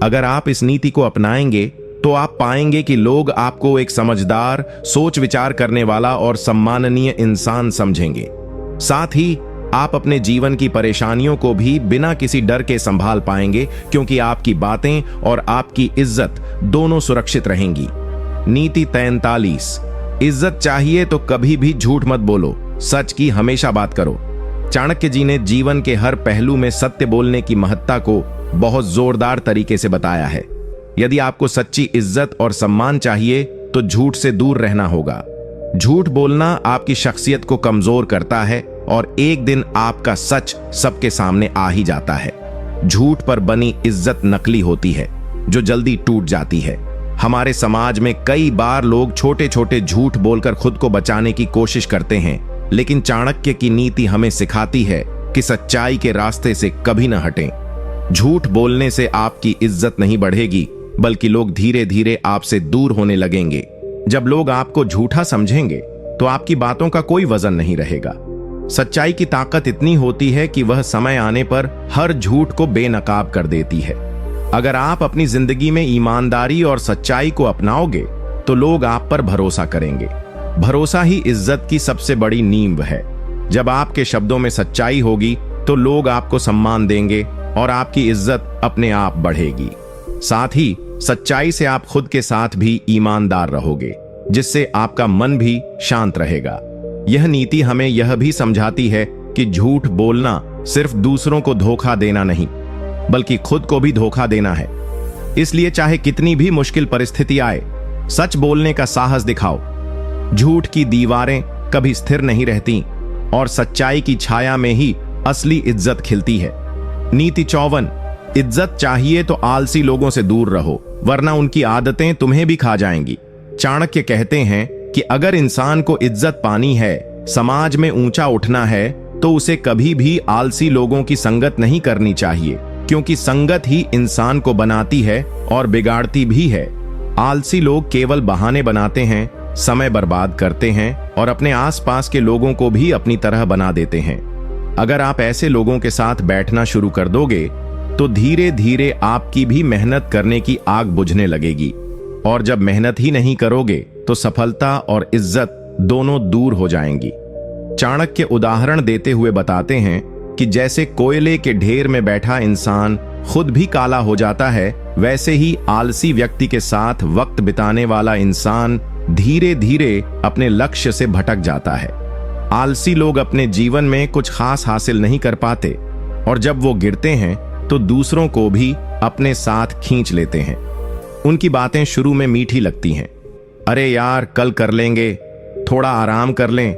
अगर आप इस नीति को अपनाएंगे तो आप पाएंगे कि लोग आपको एक समझदार, सोच विचार करने वाला और सम्माननीय इंसान समझेंगे। साथ ही आप अपने जीवन की परेशानियों को भी बिना किसी डर के संभाल पाएंगे क्योंकि आपकी बातें और आपकी इज्जत दोनों सुरक्षित रहेंगी। नीति 43। इज्जत चाहिए तो कभी भी झूठ मत बोलो, सच की हमेशा बात करो। चाणक्य जी ने जीवन के हर पहलू में सत्य बोलने की महत्ता को बहुत जोरदार तरीके से बताया है। यदि आपको सच्ची इज्जत और सम्मान चाहिए तो झूठ से दूर रहना होगा। झूठ बोलना आपकी शख्सियत को कमजोर करता है और एक दिन आपका सच सबके सामने आ ही जाता है। झूठ पर बनी इज्जत नकली होती है जो जल्दी टूट जाती है। हमारे समाज में कई बार लोग छोटे छोटे झूठ बोलकर खुद को बचाने की कोशिश करते हैं, लेकिन चाणक्य की नीति हमें सिखाती है कि सच्चाई के रास्ते से कभी न हटें। झूठ बोलने से आपकी इज्जत नहीं बढ़ेगी बल्कि लोग धीरे धीरे आपसे दूर होने लगेंगे। जब लोग आपको झूठा समझेंगे तो आपकी बातों का कोई वजन नहीं रहेगा। सच्चाई की ताकत इतनी होती है कि वह समय आने पर हर झूठ को बेनकाब कर देती है। अगर आप अपनी जिंदगी में ईमानदारी और सच्चाई को अपनाओगे तो लोग आप पर भरोसा करेंगे। भरोसा ही इज्जत की सबसे बड़ी नींव है। जब आपके शब्दों में सच्चाई होगी तो लोग आपको सम्मान देंगे और आपकी इज्जत अपने आप बढ़ेगी। साथ ही सच्चाई से आप खुद के साथ भी ईमानदार रहोगे, जिससे आपका मन भी शांत रहेगा। यह नीति हमें यह भी समझाती है कि झूठ बोलना सिर्फ दूसरों को धोखा देना नहीं, बल्कि खुद को भी धोखा देना है। इसलिए चाहे कितनी भी मुश्किल परिस्थिति आए, सच बोलने का साहस दिखाओ। झूठ की दीवारें कभी स्थिर नहीं रहती और सच्चाई की छाया में ही असली इज्जत खिलती है। नीति 54। इज्जत चाहिए तो आलसी लोगों से दूर रहो, वरना उनकी आदतें तुम्हें भी खा जाएंगी। चाणक्य कहते हैं कि अगर इंसान को इज्जत पानी है, समाज में ऊंचा उठना है, तो उसे कभी भी आलसी लोगों की संगत नहीं करनी चाहिए, क्योंकि संगत ही इंसान को बनाती है और बिगाड़ती भी है। आलसी लोग केवल बहाने बनाते हैं, समय बर्बाद करते हैं और अपने आसपास के लोगों को भी अपनी तरह बना देते हैं। अगर आप ऐसे लोगों के साथ बैठना शुरू कर दोगे तो धीरे धीरे आपकी भी मेहनत करने की आग बुझने लगेगी, और जब मेहनत ही नहीं करोगे तो सफलता और इज्जत दोनों दूर हो जाएंगी। चाणक्य उदाहरण देते हुए बताते हैं कि जैसे कोयले के ढेर में बैठा इंसान खुद भी काला हो जाता है, वैसे ही आलसी व्यक्ति के साथ वक्त बिताने वाला इंसान धीरे धीरे अपने लक्ष्य से भटक जाता है। आलसी लोग अपने जीवन में कुछ खास हासिल नहीं कर पाते और जब वो गिरते हैं तो दूसरों को भी अपने साथ खींच लेते हैं। उनकी बातें शुरू में मीठी लगती हैं। अरे यार, कल कर लेंगे, थोड़ा आराम कर लें,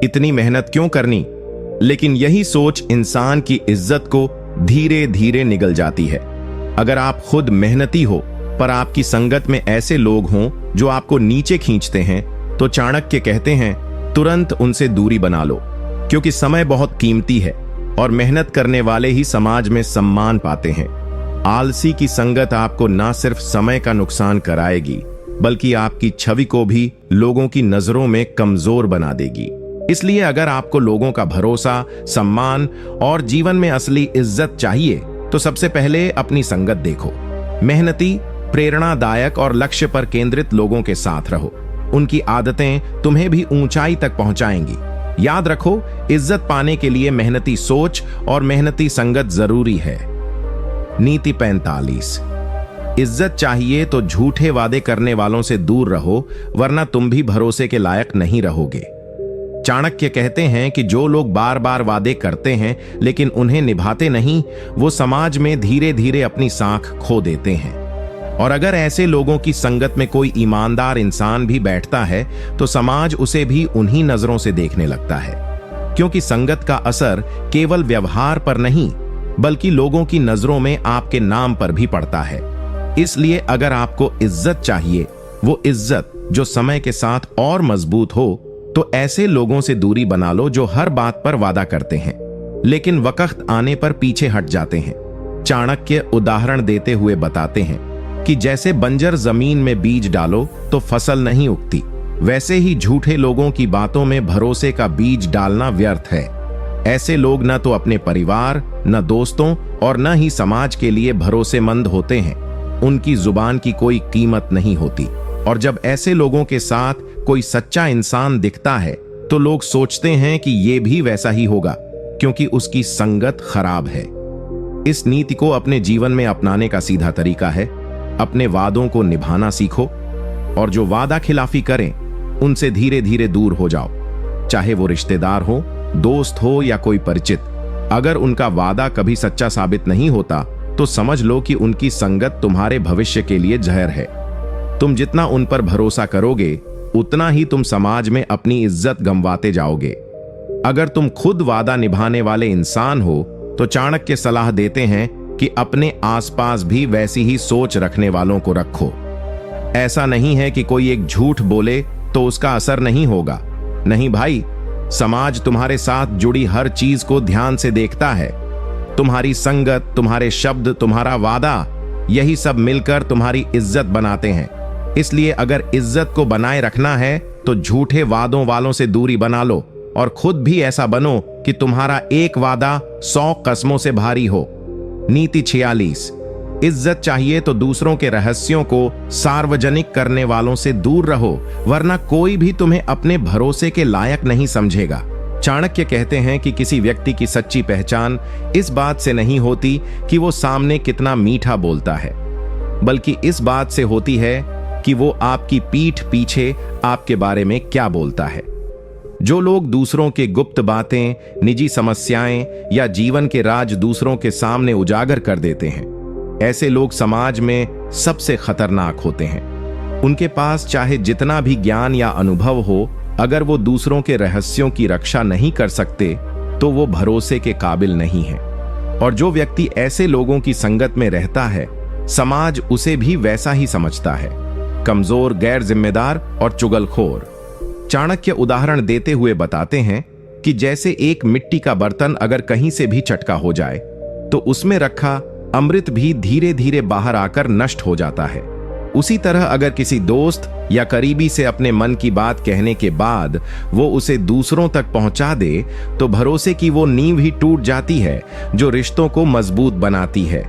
इतनी मेहनत क्यों करनी। लेकिन यही सोच इंसान की इज्जत को धीरे धीरे निगल जाती है। अगर आप खुद मेहनती हो पर आपकी संगत में ऐसे लोग हों जो आपको नीचे खींचते हैं, तो चाणक्य कहते हैं तुरंत उनसे दूरी बना लो, क्योंकि समय बहुत कीमती है और मेहनत करने वाले ही समाज में सम्मान पाते हैं। आलसी की संगत आपको न सिर्फ समय का नुकसान कराएगी, बल्कि आपकी छवि को भी लोगों की नजरों में कमजोर बना देगी। इसलिए अगर आपको लोगों का भरोसा, सम्मान और जीवन में असली इज्जत चाहिए, तो सबसे पहले अपनी संगत देखो। मेहनती, प्रेरणादायक और लक्ष्य पर केंद्रित लोगों के साथ रहो। उनकी आदतें तुम्हें भी ऊंचाई तक पहुंचाएंगी। याद रखो, इज्जत पाने के लिए मेहनती सोच और मेहनती संगत जरूरी है। नीति 45। इज्जत चाहिए तो झूठे वादे करने वालों से दूर रहो, वरना तुम भी भरोसे के लायक नहीं रहोगे। चाणक्य कहते हैं कि जो लोग बार बार वादे करते हैं लेकिन उन्हें निभाते नहीं, वो समाज में धीरे धीरे अपनी साख खो देते हैं। और अगर ऐसे लोगों की संगत में कोई ईमानदार इंसान भी बैठता है, तो समाज उसे भी उन्हीं नजरों से देखने लगता है, क्योंकि संगत का असर केवल व्यवहार पर नहीं, बल्कि लोगों की नजरों में आपके नाम पर भी पड़ता है। इसलिए अगर आपको इज्जत चाहिए, वो इज्जत जो समय के साथ और मजबूत हो, तो ऐसे लोगों से दूरी बना लो जो हर बात पर वादा करते हैं लेकिन वक्त आने पर पीछे हट जाते हैं। चाणक्य उदाहरण देते हुए बताते हैं कि जैसे बंजर जमीन में बीज डालो तो फसल नहीं उगती, वैसे ही झूठे लोगों की बातों में भरोसे का बीज डालना व्यर्थ है। ऐसे लोग न तो अपने परिवार, न दोस्तों और न ही समाज के लिए भरोसेमंद होते हैं। उनकी जुबान की कोई कीमत नहीं होती। और जब ऐसे लोगों के साथ कोई सच्चा इंसान दिखता है, तो लोग सोचते हैं कि ये भी वैसा ही होगा, क्योंकि उसकी संगत खराब है। इस नीति को अपने जीवन में अपनाने का सीधा तरीका है, अपने वादों को निभाना सीखो और जो वादा खिलाफी करें, उनसे धीरे धीरे दूर हो जाओ। चाहे वो रिश्तेदार हो, दोस्त हो या कोई परिचित। अगर उनका वादा कभी सच्चा साबित नहीं होता, तो समझ लो कि उनकी संगत तुम्हारे भविष्य के लिए जहर है। तुम जितना उन पर भरोसा करोगे, उतना ही तुम समाज में अपनी इज्जत गंवाते जाओगे। अगर तुम खुद वादा निभाने वाले इंसान हो, तो चाणक्य सलाह देते हैं कि अपने आसपास भी वैसी ही सोच रखने वालों को रखो। ऐसा नहीं है कि कोई एक झूठ बोले तो उसका असर नहीं होगा। नहीं भाई, समाज तुम्हारे साथ जुड़ी हर चीज को ध्यान से देखता है। तुम्हारी संगत, तुम्हारे शब्द, तुम्हारा वादा, यही सब मिलकर तुम्हारी इज्जत बनाते हैं। इसलिए अगर इज्जत को बनाए रखना है, तो झूठे वादों वालों से दूरी बना लो और खुद भी ऐसा बनो कि तुम्हारा एक वादा 100 कस्मों से भारी हो। नीति 46। इज्जत चाहिए तो दूसरों के रहस्यों को सार्वजनिक करने वालों से दूर रहो, वरना कोई भी तुम्हें अपने भरोसे के लायक नहीं समझेगा। चाणक्य कहते हैं कि किसी व्यक्ति की सच्ची पहचान इस बात से नहीं होती कि वो सामने कितना मीठा बोलता है, बल्कि इस बात से होती है कि वो आपकी पीठ पीछे आपके बारे में क्या बोलता है। जो लोग दूसरों के गुप्त बातें, निजी समस्याएं या जीवन के राज दूसरों के सामने उजागर कर देते हैं, ऐसे लोग समाज में सबसे खतरनाक होते हैं। उनके पास चाहे जितना भी ज्ञान या अनुभव हो, अगर वो दूसरों के रहस्यों की रक्षा नहीं कर सकते, तो वो भरोसे के काबिल नहीं है। और जो व्यक्ति ऐसे लोगों की संगत में रहता है, समाज उसे भी वैसा ही समझता है, कमजोर, गैर जिम्मेदार और चुगलखोर। चाणक्य उदाहरण देते हुए बताते हैं कि जैसे एक मिट्टी का बर्तन अगर कहीं से भी चटका हो जाए, तो उसमें रखा अमृत भी धीरे धीरे बाहर आकर नष्ट हो जाता है। उसी तरह अगर किसी दोस्त या करीबी से अपने मन की बात कहने के बाद वो उसे दूसरों तक पहुंचा दे, तो भरोसे की वो नींव ही टूट जाती है जो रिश्तों को मजबूत बनाती है।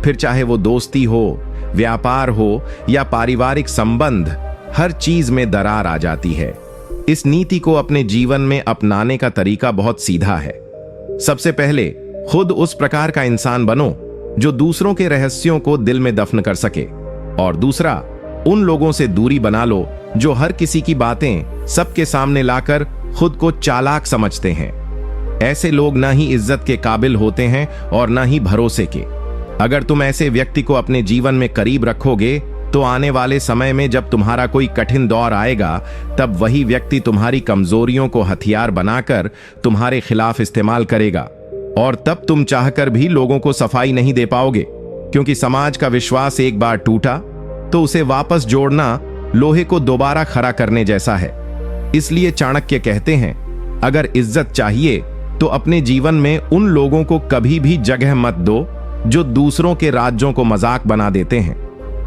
फिर चाहे वो दोस्ती हो, व्यापार हो या पारिवारिक संबंध, हर चीज में दरार आ जाती है। इस नीति को अपने जीवन में अपनाने का तरीका बहुत सीधा है। सबसे पहले खुद उस प्रकार का इंसान बनो जो दूसरों के रहस्यों को दिल में दफन कर सके, और दूसरा, उन लोगों से दूरी बना लो जो हर किसी की बातें सबके सामने लाकर खुद को चालाक समझते हैं। ऐसे लोग ना ही इज्जत के काबिल होते हैं और ना ही भरोसे के। अगर तुम ऐसे व्यक्ति को अपने जीवन में करीब रखोगे, तो आने वाले समय में जब तुम्हारा कोई कठिन दौर आएगा, तब वही व्यक्ति तुम्हारी कमजोरियों को हथियार बनाकर तुम्हारे खिलाफ इस्तेमाल करेगा, और तब तुम चाहकर भी लोगों को सफाई नहीं दे पाओगे, क्योंकि समाज का विश्वास एक बार टूटा तो उसे वापस जोड़ना लोहे को दोबारा खड़ा करने जैसा है। इसलिए चाणक्य कहते हैं, अगर इज्जत चाहिए तो अपने जीवन में उन लोगों को कभी भी जगह मत दो जो दूसरों के राज्यों को मजाक बना देते हैं,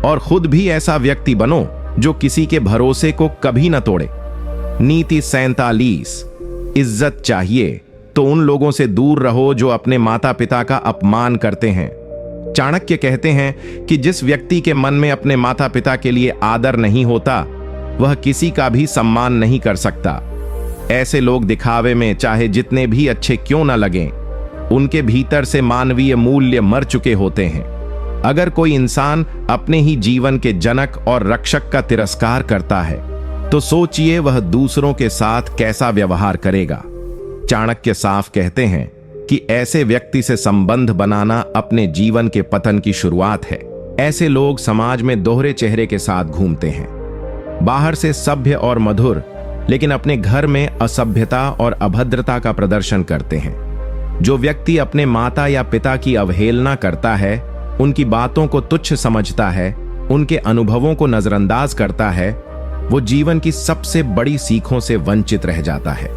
और खुद भी ऐसा व्यक्ति बनो जो किसी के भरोसे को कभी न तोड़े। नीति 47, इज्जत चाहिए तो उन लोगों से दूर रहो जो अपने माता पिता का अपमान करते हैं। चाणक्य कहते हैं कि जिस व्यक्ति के मन में अपने माता पिता के लिए आदर नहीं होता, वह किसी का भी सम्मान नहीं कर सकता। ऐसे लोग दिखावे में चाहे जितने भी अच्छे क्यों न लगें, उनके भीतर से मानवीय मूल्य मर चुके होते हैं। अगर कोई इंसान अपने ही जीवन के जनक और रक्षक का तिरस्कार करता है, तो सोचिए वह दूसरों के साथ कैसा व्यवहार करेगा। चाणक्य साफ कहते हैं कि ऐसे व्यक्ति से संबंध बनाना अपने जीवन के पतन की शुरुआत है। ऐसे लोग समाज में दोहरे चेहरे के साथ घूमते हैं, बाहर से सभ्य और मधुर, लेकिन अपने घर में असभ्यता और अभद्रता का प्रदर्शन करते हैं। जो व्यक्ति अपने माता या पिता की अवहेलना करता है, उनकी बातों को तुच्छ समझता है, उनके अनुभवों को नजरअंदाज करता है, वो जीवन की सबसे बड़ी सीखों से वंचित रह जाता है।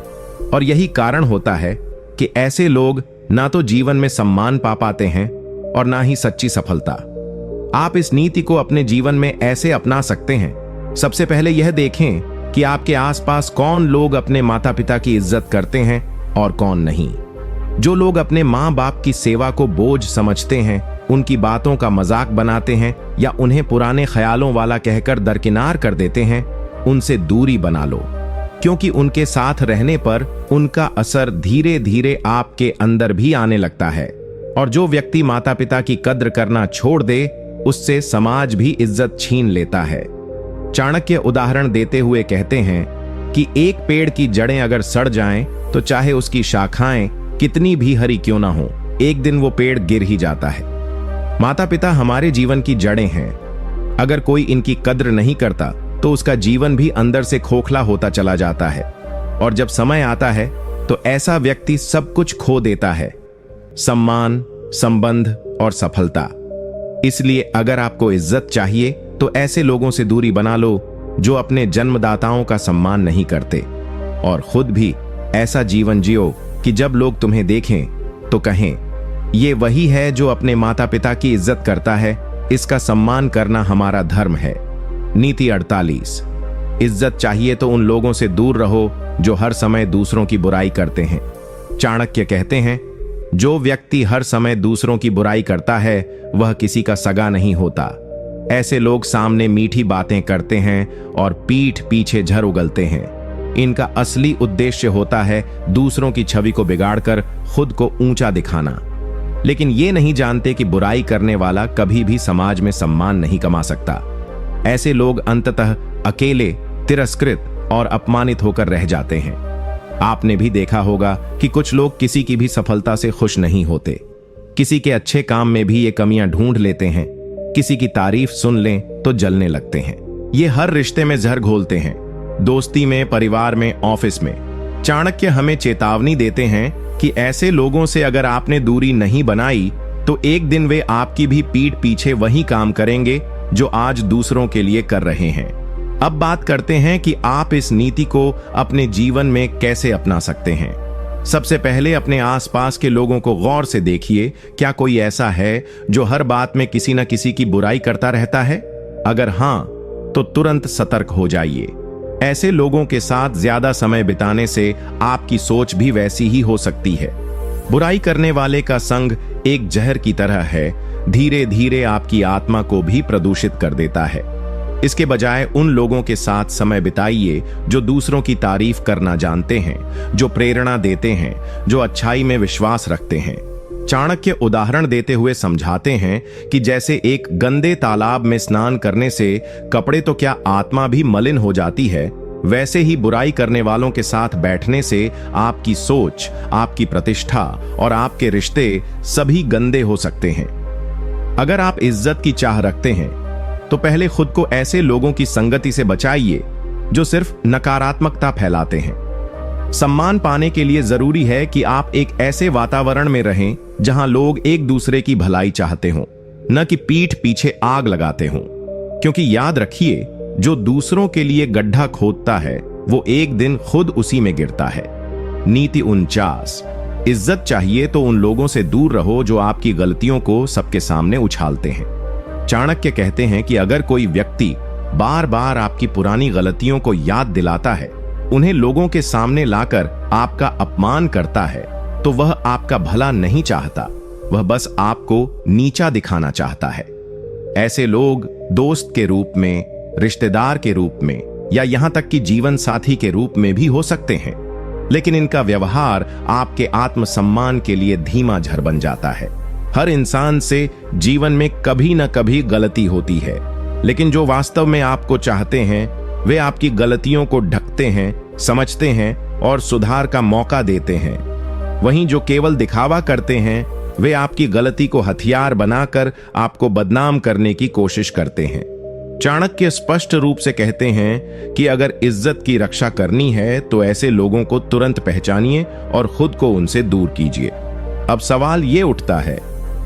और यही कारण होता है कि ऐसे लोग ना तो जीवन में सम्मान पा पाते हैं और ना ही सच्ची सफलता। आप इस नीति को अपने जीवन में ऐसे अपना सकते हैं। सबसे पहले यह देखें कि आपके आसपास कौन लोग अपने माता पिता की इज्जत करते हैं और कौन नहीं। जो लोग अपने माँ बाप की सेवा को बोझ समझते हैं, उनकी बातों का मजाक बनाते हैं या उन्हें पुराने ख्यालों वाला कहकर दरकिनार कर देते हैं, उनसे दूरी बना लो, क्योंकि उनके साथ रहने पर उनका असर धीरे धीरे आपके अंदर भी आने लगता है। और जो व्यक्ति माता पिता की कद्र करना छोड़ दे, उससे समाज भी इज्जत छीन लेता है। चाणक्य उदाहरण देते हुए कहते हैं कि एक पेड़ की जड़ें अगर सड़ जाएं, तो चाहे उसकी शाखाएं कितनी भी हरी क्यों ना हो, एक दिन वो पेड़ गिर ही जाता है। माता पिता हमारे जीवन की जड़ें हैं। अगर कोई इनकी कद्र नहीं करता, तो उसका जीवन भी अंदर से खोखला होता चला जाता है, और जब समय आता है तो ऐसा व्यक्ति सब कुछ खो देता है, सम्मान, संबंध और सफलता। इसलिए अगर आपको इज्जत चाहिए तो ऐसे लोगों से दूरी बना लो जो अपने जन्मदाताओं का सम्मान नहीं करते, और खुद भी ऐसा जीवन जियो कि जब लोग तुम्हें देखें तो कहें, ये वही है जो अपने माता पिता की इज्जत करता है, इसका सम्मान करना हमारा धर्म है। नीति 48, इज्जत चाहिए तो उन लोगों से दूर रहो जो हर समय दूसरों की बुराई करते हैं। चाणक्य कहते हैं, जो व्यक्ति हर समय दूसरों की बुराई करता है, वह किसी का सगा नहीं होता। ऐसे लोग सामने मीठी बातें करते हैं और पीठ पीछे झर उगलते हैं। इनका असली उद्देश्य होता है दूसरों की छवि को बिगाड़कर खुद को ऊंचा दिखाना, लेकिन ये नहीं जानते कि बुराई करने वाला कभी भी समाज में सम्मान नहीं कमा सकता। ऐसे लोग अंततः अकेले, तिरस्कृत और अपमानित होकर रह जाते हैं। आपने भी देखा होगा कि कुछ लोग किसी की भी सफलता से खुश नहीं होते, किसी के अच्छे काम में भी ये कमियां ढूंढ लेते हैं, किसी की तारीफ सुन लें तो जलने लगते हैं। ये हर रिश्ते में जहर घोलते हैं, दोस्ती में, परिवार में, ऑफिस में। चाणक्य हमें चेतावनी देते हैं कि ऐसे लोगों से अगर आपने दूरी नहीं बनाई, तो एक दिन वे आपकी भी पीठ पीछे वही काम करेंगे जो आज दूसरों के लिए कर रहे हैं। अब बात करते हैं कि आप इस नीति को अपने जीवन में कैसे अपना सकते हैं। सबसे पहले अपने आसपास के लोगों को गौर से देखिए, क्या कोई ऐसा है जो हर बात में किसी न किसी की बुराई करता रहता है? अगर हां, तो तुरंत सतर्क हो जाइए। ऐसे लोगों के साथ ज्यादा समय बिताने से आपकी सोच भी वैसी ही हो सकती है। बुराई करने वाले का संग एक जहर की तरह है, धीरे धीरे आपकी आत्मा को भी प्रदूषित कर देता है। इसके बजाय उन लोगों के साथ समय बिताइए जो दूसरों की तारीफ करना जानते हैं, जो प्रेरणा देते हैं, जो अच्छाई में विश्वास रखते हैं। चाणक्य उदाहरण देते हुए समझाते हैं कि जैसे एक गंदे तालाब में स्नान करने से कपड़े तो क्या आत्मा भी मलिन हो जाती है, वैसे ही बुराई करने वालों के साथ बैठने से आपकी सोच, आपकी प्रतिष्ठा और आपके रिश्ते सभी गंदे हो सकते हैं। अगर आप इज्जत की चाह रखते हैं तो पहले खुद को ऐसे लोगों की संगति से बचाइए जो सिर्फ नकारात्मकता फैलाते हैं। सम्मान पाने के लिए जरूरी है कि आप एक ऐसे वातावरण में रहें जहां लोग एक दूसरे की भलाई चाहते हों, न कि पीठ पीछे आग लगाते हों। क्योंकि याद रखिए, जो दूसरों के लिए गड्ढा खोदता है वो एक दिन खुद उसी में गिरता है। नीति 49। इज्जत चाहिए तो उन लोगों से दूर रहो जो आपकी गलतियों को सबके सामने उछालते हैं। चाणक्य कहते हैं कि अगर कोई व्यक्ति बार बार आपकी पुरानी गलतियों को याद दिलाता है, उन्हें लोगों के सामने लाकर आपका अपमान करता है, तो वह आपका भला नहीं चाहता, वह बस आपको नीचा दिखाना चाहता है। ऐसे लोग दोस्त के रूप में, रिश्तेदार के रूप में या यहां तक कि जीवन साथी के रूप में भी हो सकते हैं, लेकिन इनका व्यवहार आपके आत्मसम्मान के लिए धीमा झर बन जाता है। हर इंसान से जीवन में कभी न कभी गलती होती है, लेकिन जो वास्तव में आपको चाहते हैं वे आपकी गलतियों को ढकते हैं, समझते हैं और सुधार का मौका देते हैं। वहीं जो केवल दिखावा करते हैं वे आपकी गलती को हथियार बनाकर आपको बदनाम करने की कोशिश करते हैं। चाणक्य स्पष्ट रूप से कहते हैं कि अगर इज्जत की रक्षा करनी है तो ऐसे लोगों को तुरंत पहचानिए और खुद को उनसे दूर कीजिए। अब सवाल ये उठता है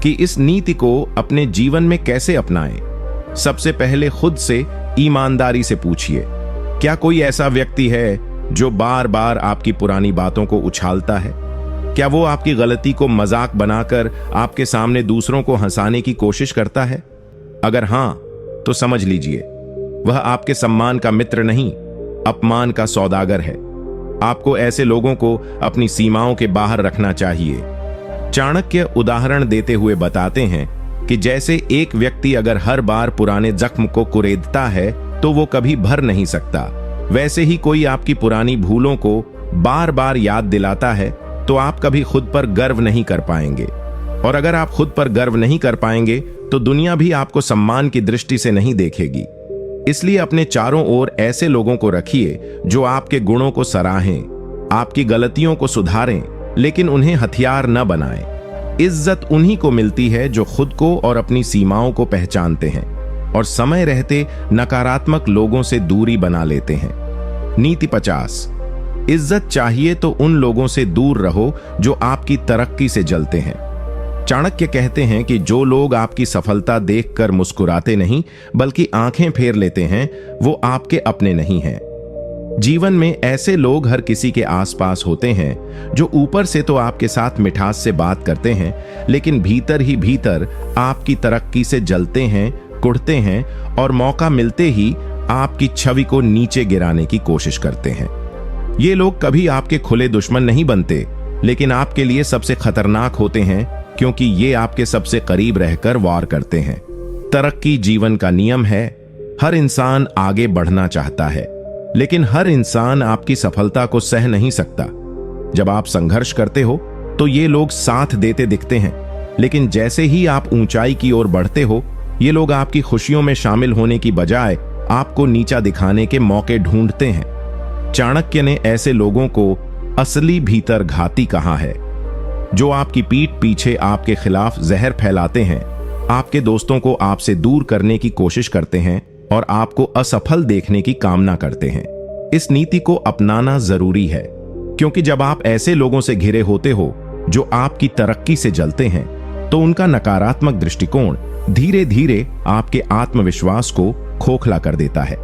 कि इस नीति को अपने जीवन में कैसे अपनाएं। सबसे पहले खुद से ईमानदारी से पूछिए, क्या कोई ऐसा व्यक्ति है जो बार बार आपकी पुरानी बातों को उछालता है? क्या वो आपकी गलती को मजाक बनाकर आपके सामने दूसरों को हंसाने की कोशिश करता है? अगर हां, तो समझ लीजिए वह आपके सम्मान का मित्र नहीं, अपमान का सौदागर है। आपको ऐसे लोगों को अपनी सीमाओं के बाहर रखना चाहिए। चाणक्य उदाहरण देते हुए बताते हैं कि जैसे एक व्यक्ति अगर हर बार पुराने जख्म को कुरेदता है तो वो कभी भर नहीं सकता, वैसे ही कोई आपकी पुरानी भूलों को बार बार याद दिलाता है तो आप कभी खुद पर गर्व नहीं कर पाएंगे। और अगर आप खुद पर गर्व नहीं कर पाएंगे तो दुनिया भी आपको सम्मान की दृष्टि से नहीं देखेगी। इसलिए अपने चारों ओर ऐसे लोगों को रखिए जो आपके गुणों को सराहें, आपकी गलतियों को सुधारें, लेकिन उन्हें हथियार न बनाएं। इज्जत उन्हीं को मिलती है जो खुद को और अपनी सीमाओं को पहचानते हैं और समय रहते नकारात्मक लोगों से दूरी बना लेते हैं। नीति 50। इज्जत चाहिए तो उन लोगों से दूर रहो जो आपकी तरक्की से जलते हैं। चाणक्य कहते हैं कि जो लोग आपकी सफलता देखकर मुस्कुराते नहीं बल्कि आंखें फेर लेते हैं, वो आपके अपने नहीं हैं। जीवन में ऐसे लोग हर किसी के आसपास होते हैं जो ऊपर से तो आपके साथ मिठास से बात करते हैं, लेकिन भीतर ही भीतर आपकी तरक्की से जलते हैं, कुढ़ते हैं और मौका मिलते ही आपकी छवि को नीचे गिराने की कोशिश करते हैं। ये लोग कभी आपके खुले दुश्मन नहीं बनते, लेकिन आपके लिए सबसे खतरनाक होते हैं क्योंकि ये आपके सबसे करीब रहकर वार करते हैं। तरक्की जीवन का नियम है। हर इंसान आगे बढ़ना चाहता है, लेकिन हर इंसान आपकी सफलता को सह नहीं सकता। जब आप संघर्ष करते हो तो ये लोग साथ देते दिखते हैं, लेकिन जैसे ही आप ऊंचाई की ओर बढ़ते हो, ये लोग आपकी खुशियों में शामिल होने की बजाय आपको नीचा दिखाने के मौके ढूंढते हैं। चाणक्य ने ऐसे लोगों को असली भीतर घाती कहा है, जो आपकी पीठ पीछे आपके खिलाफ जहर फैलाते हैं, आपके दोस्तों को आपसे दूर करने की कोशिश करते हैं और आपको असफल देखने की कामना करते हैं। इस नीति को अपनाना जरूरी है, क्योंकि जब आप ऐसे लोगों से घिरे होते हो जो आपकी तरक्की से जलते हैं, तो उनका नकारात्मक दृष्टिकोण धीरे धीरे आपके आत्मविश्वास को खोखला कर देता है।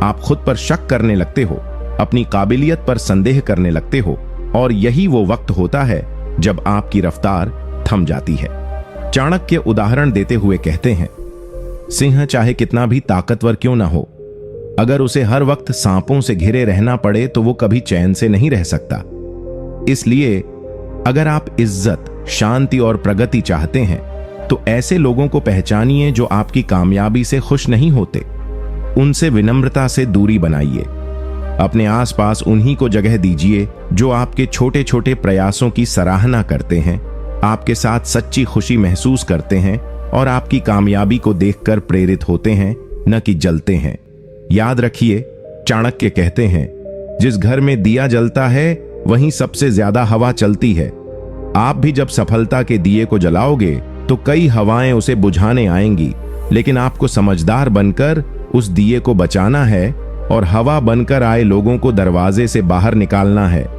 आप खुद पर शक करने लगते हो, अपनी काबिलियत पर संदेह करने लगते हो, और यही वो वक्त होता है जब आपकी रफ्तार थम जाती है। चाणक्य उदाहरण देते हुए कहते हैं, सिंह चाहे कितना भी ताकतवर क्यों ना हो, अगर उसे हर वक्त सांपों से घिरे रहना पड़े तो वो कभी चैन से नहीं रह सकता। इसलिए अगर आप इज्जत, शांति और प्रगति चाहते हैं तो ऐसे लोगों को पहचानिए जो आपकी कामयाबी से खुश नहीं होते। उनसे विनम्रता से दूरी बनाइए। अपने आसपास उन्हीं को जगह दीजिए जो आपके छोटे छोटे प्रयासों की सराहना करते हैं, आपके साथ सच्ची खुशी महसूस करते हैं और आपकी कामयाबी को देखकर प्रेरित होते हैं, न कि जलते हैं। याद रखिए, चाणक्य कहते हैं, जिस घर में दिया जलता है वहीं सबसे ज्यादा हवा चलती है। आप भी जब सफलता के दिए को जलाओगे तो कई हवाएं उसे बुझाने आएंगी, लेकिन आपको समझदार बनकर उस दिए को बचाना है और हवा बनकर आए लोगों को दरवाजे से बाहर निकालना है।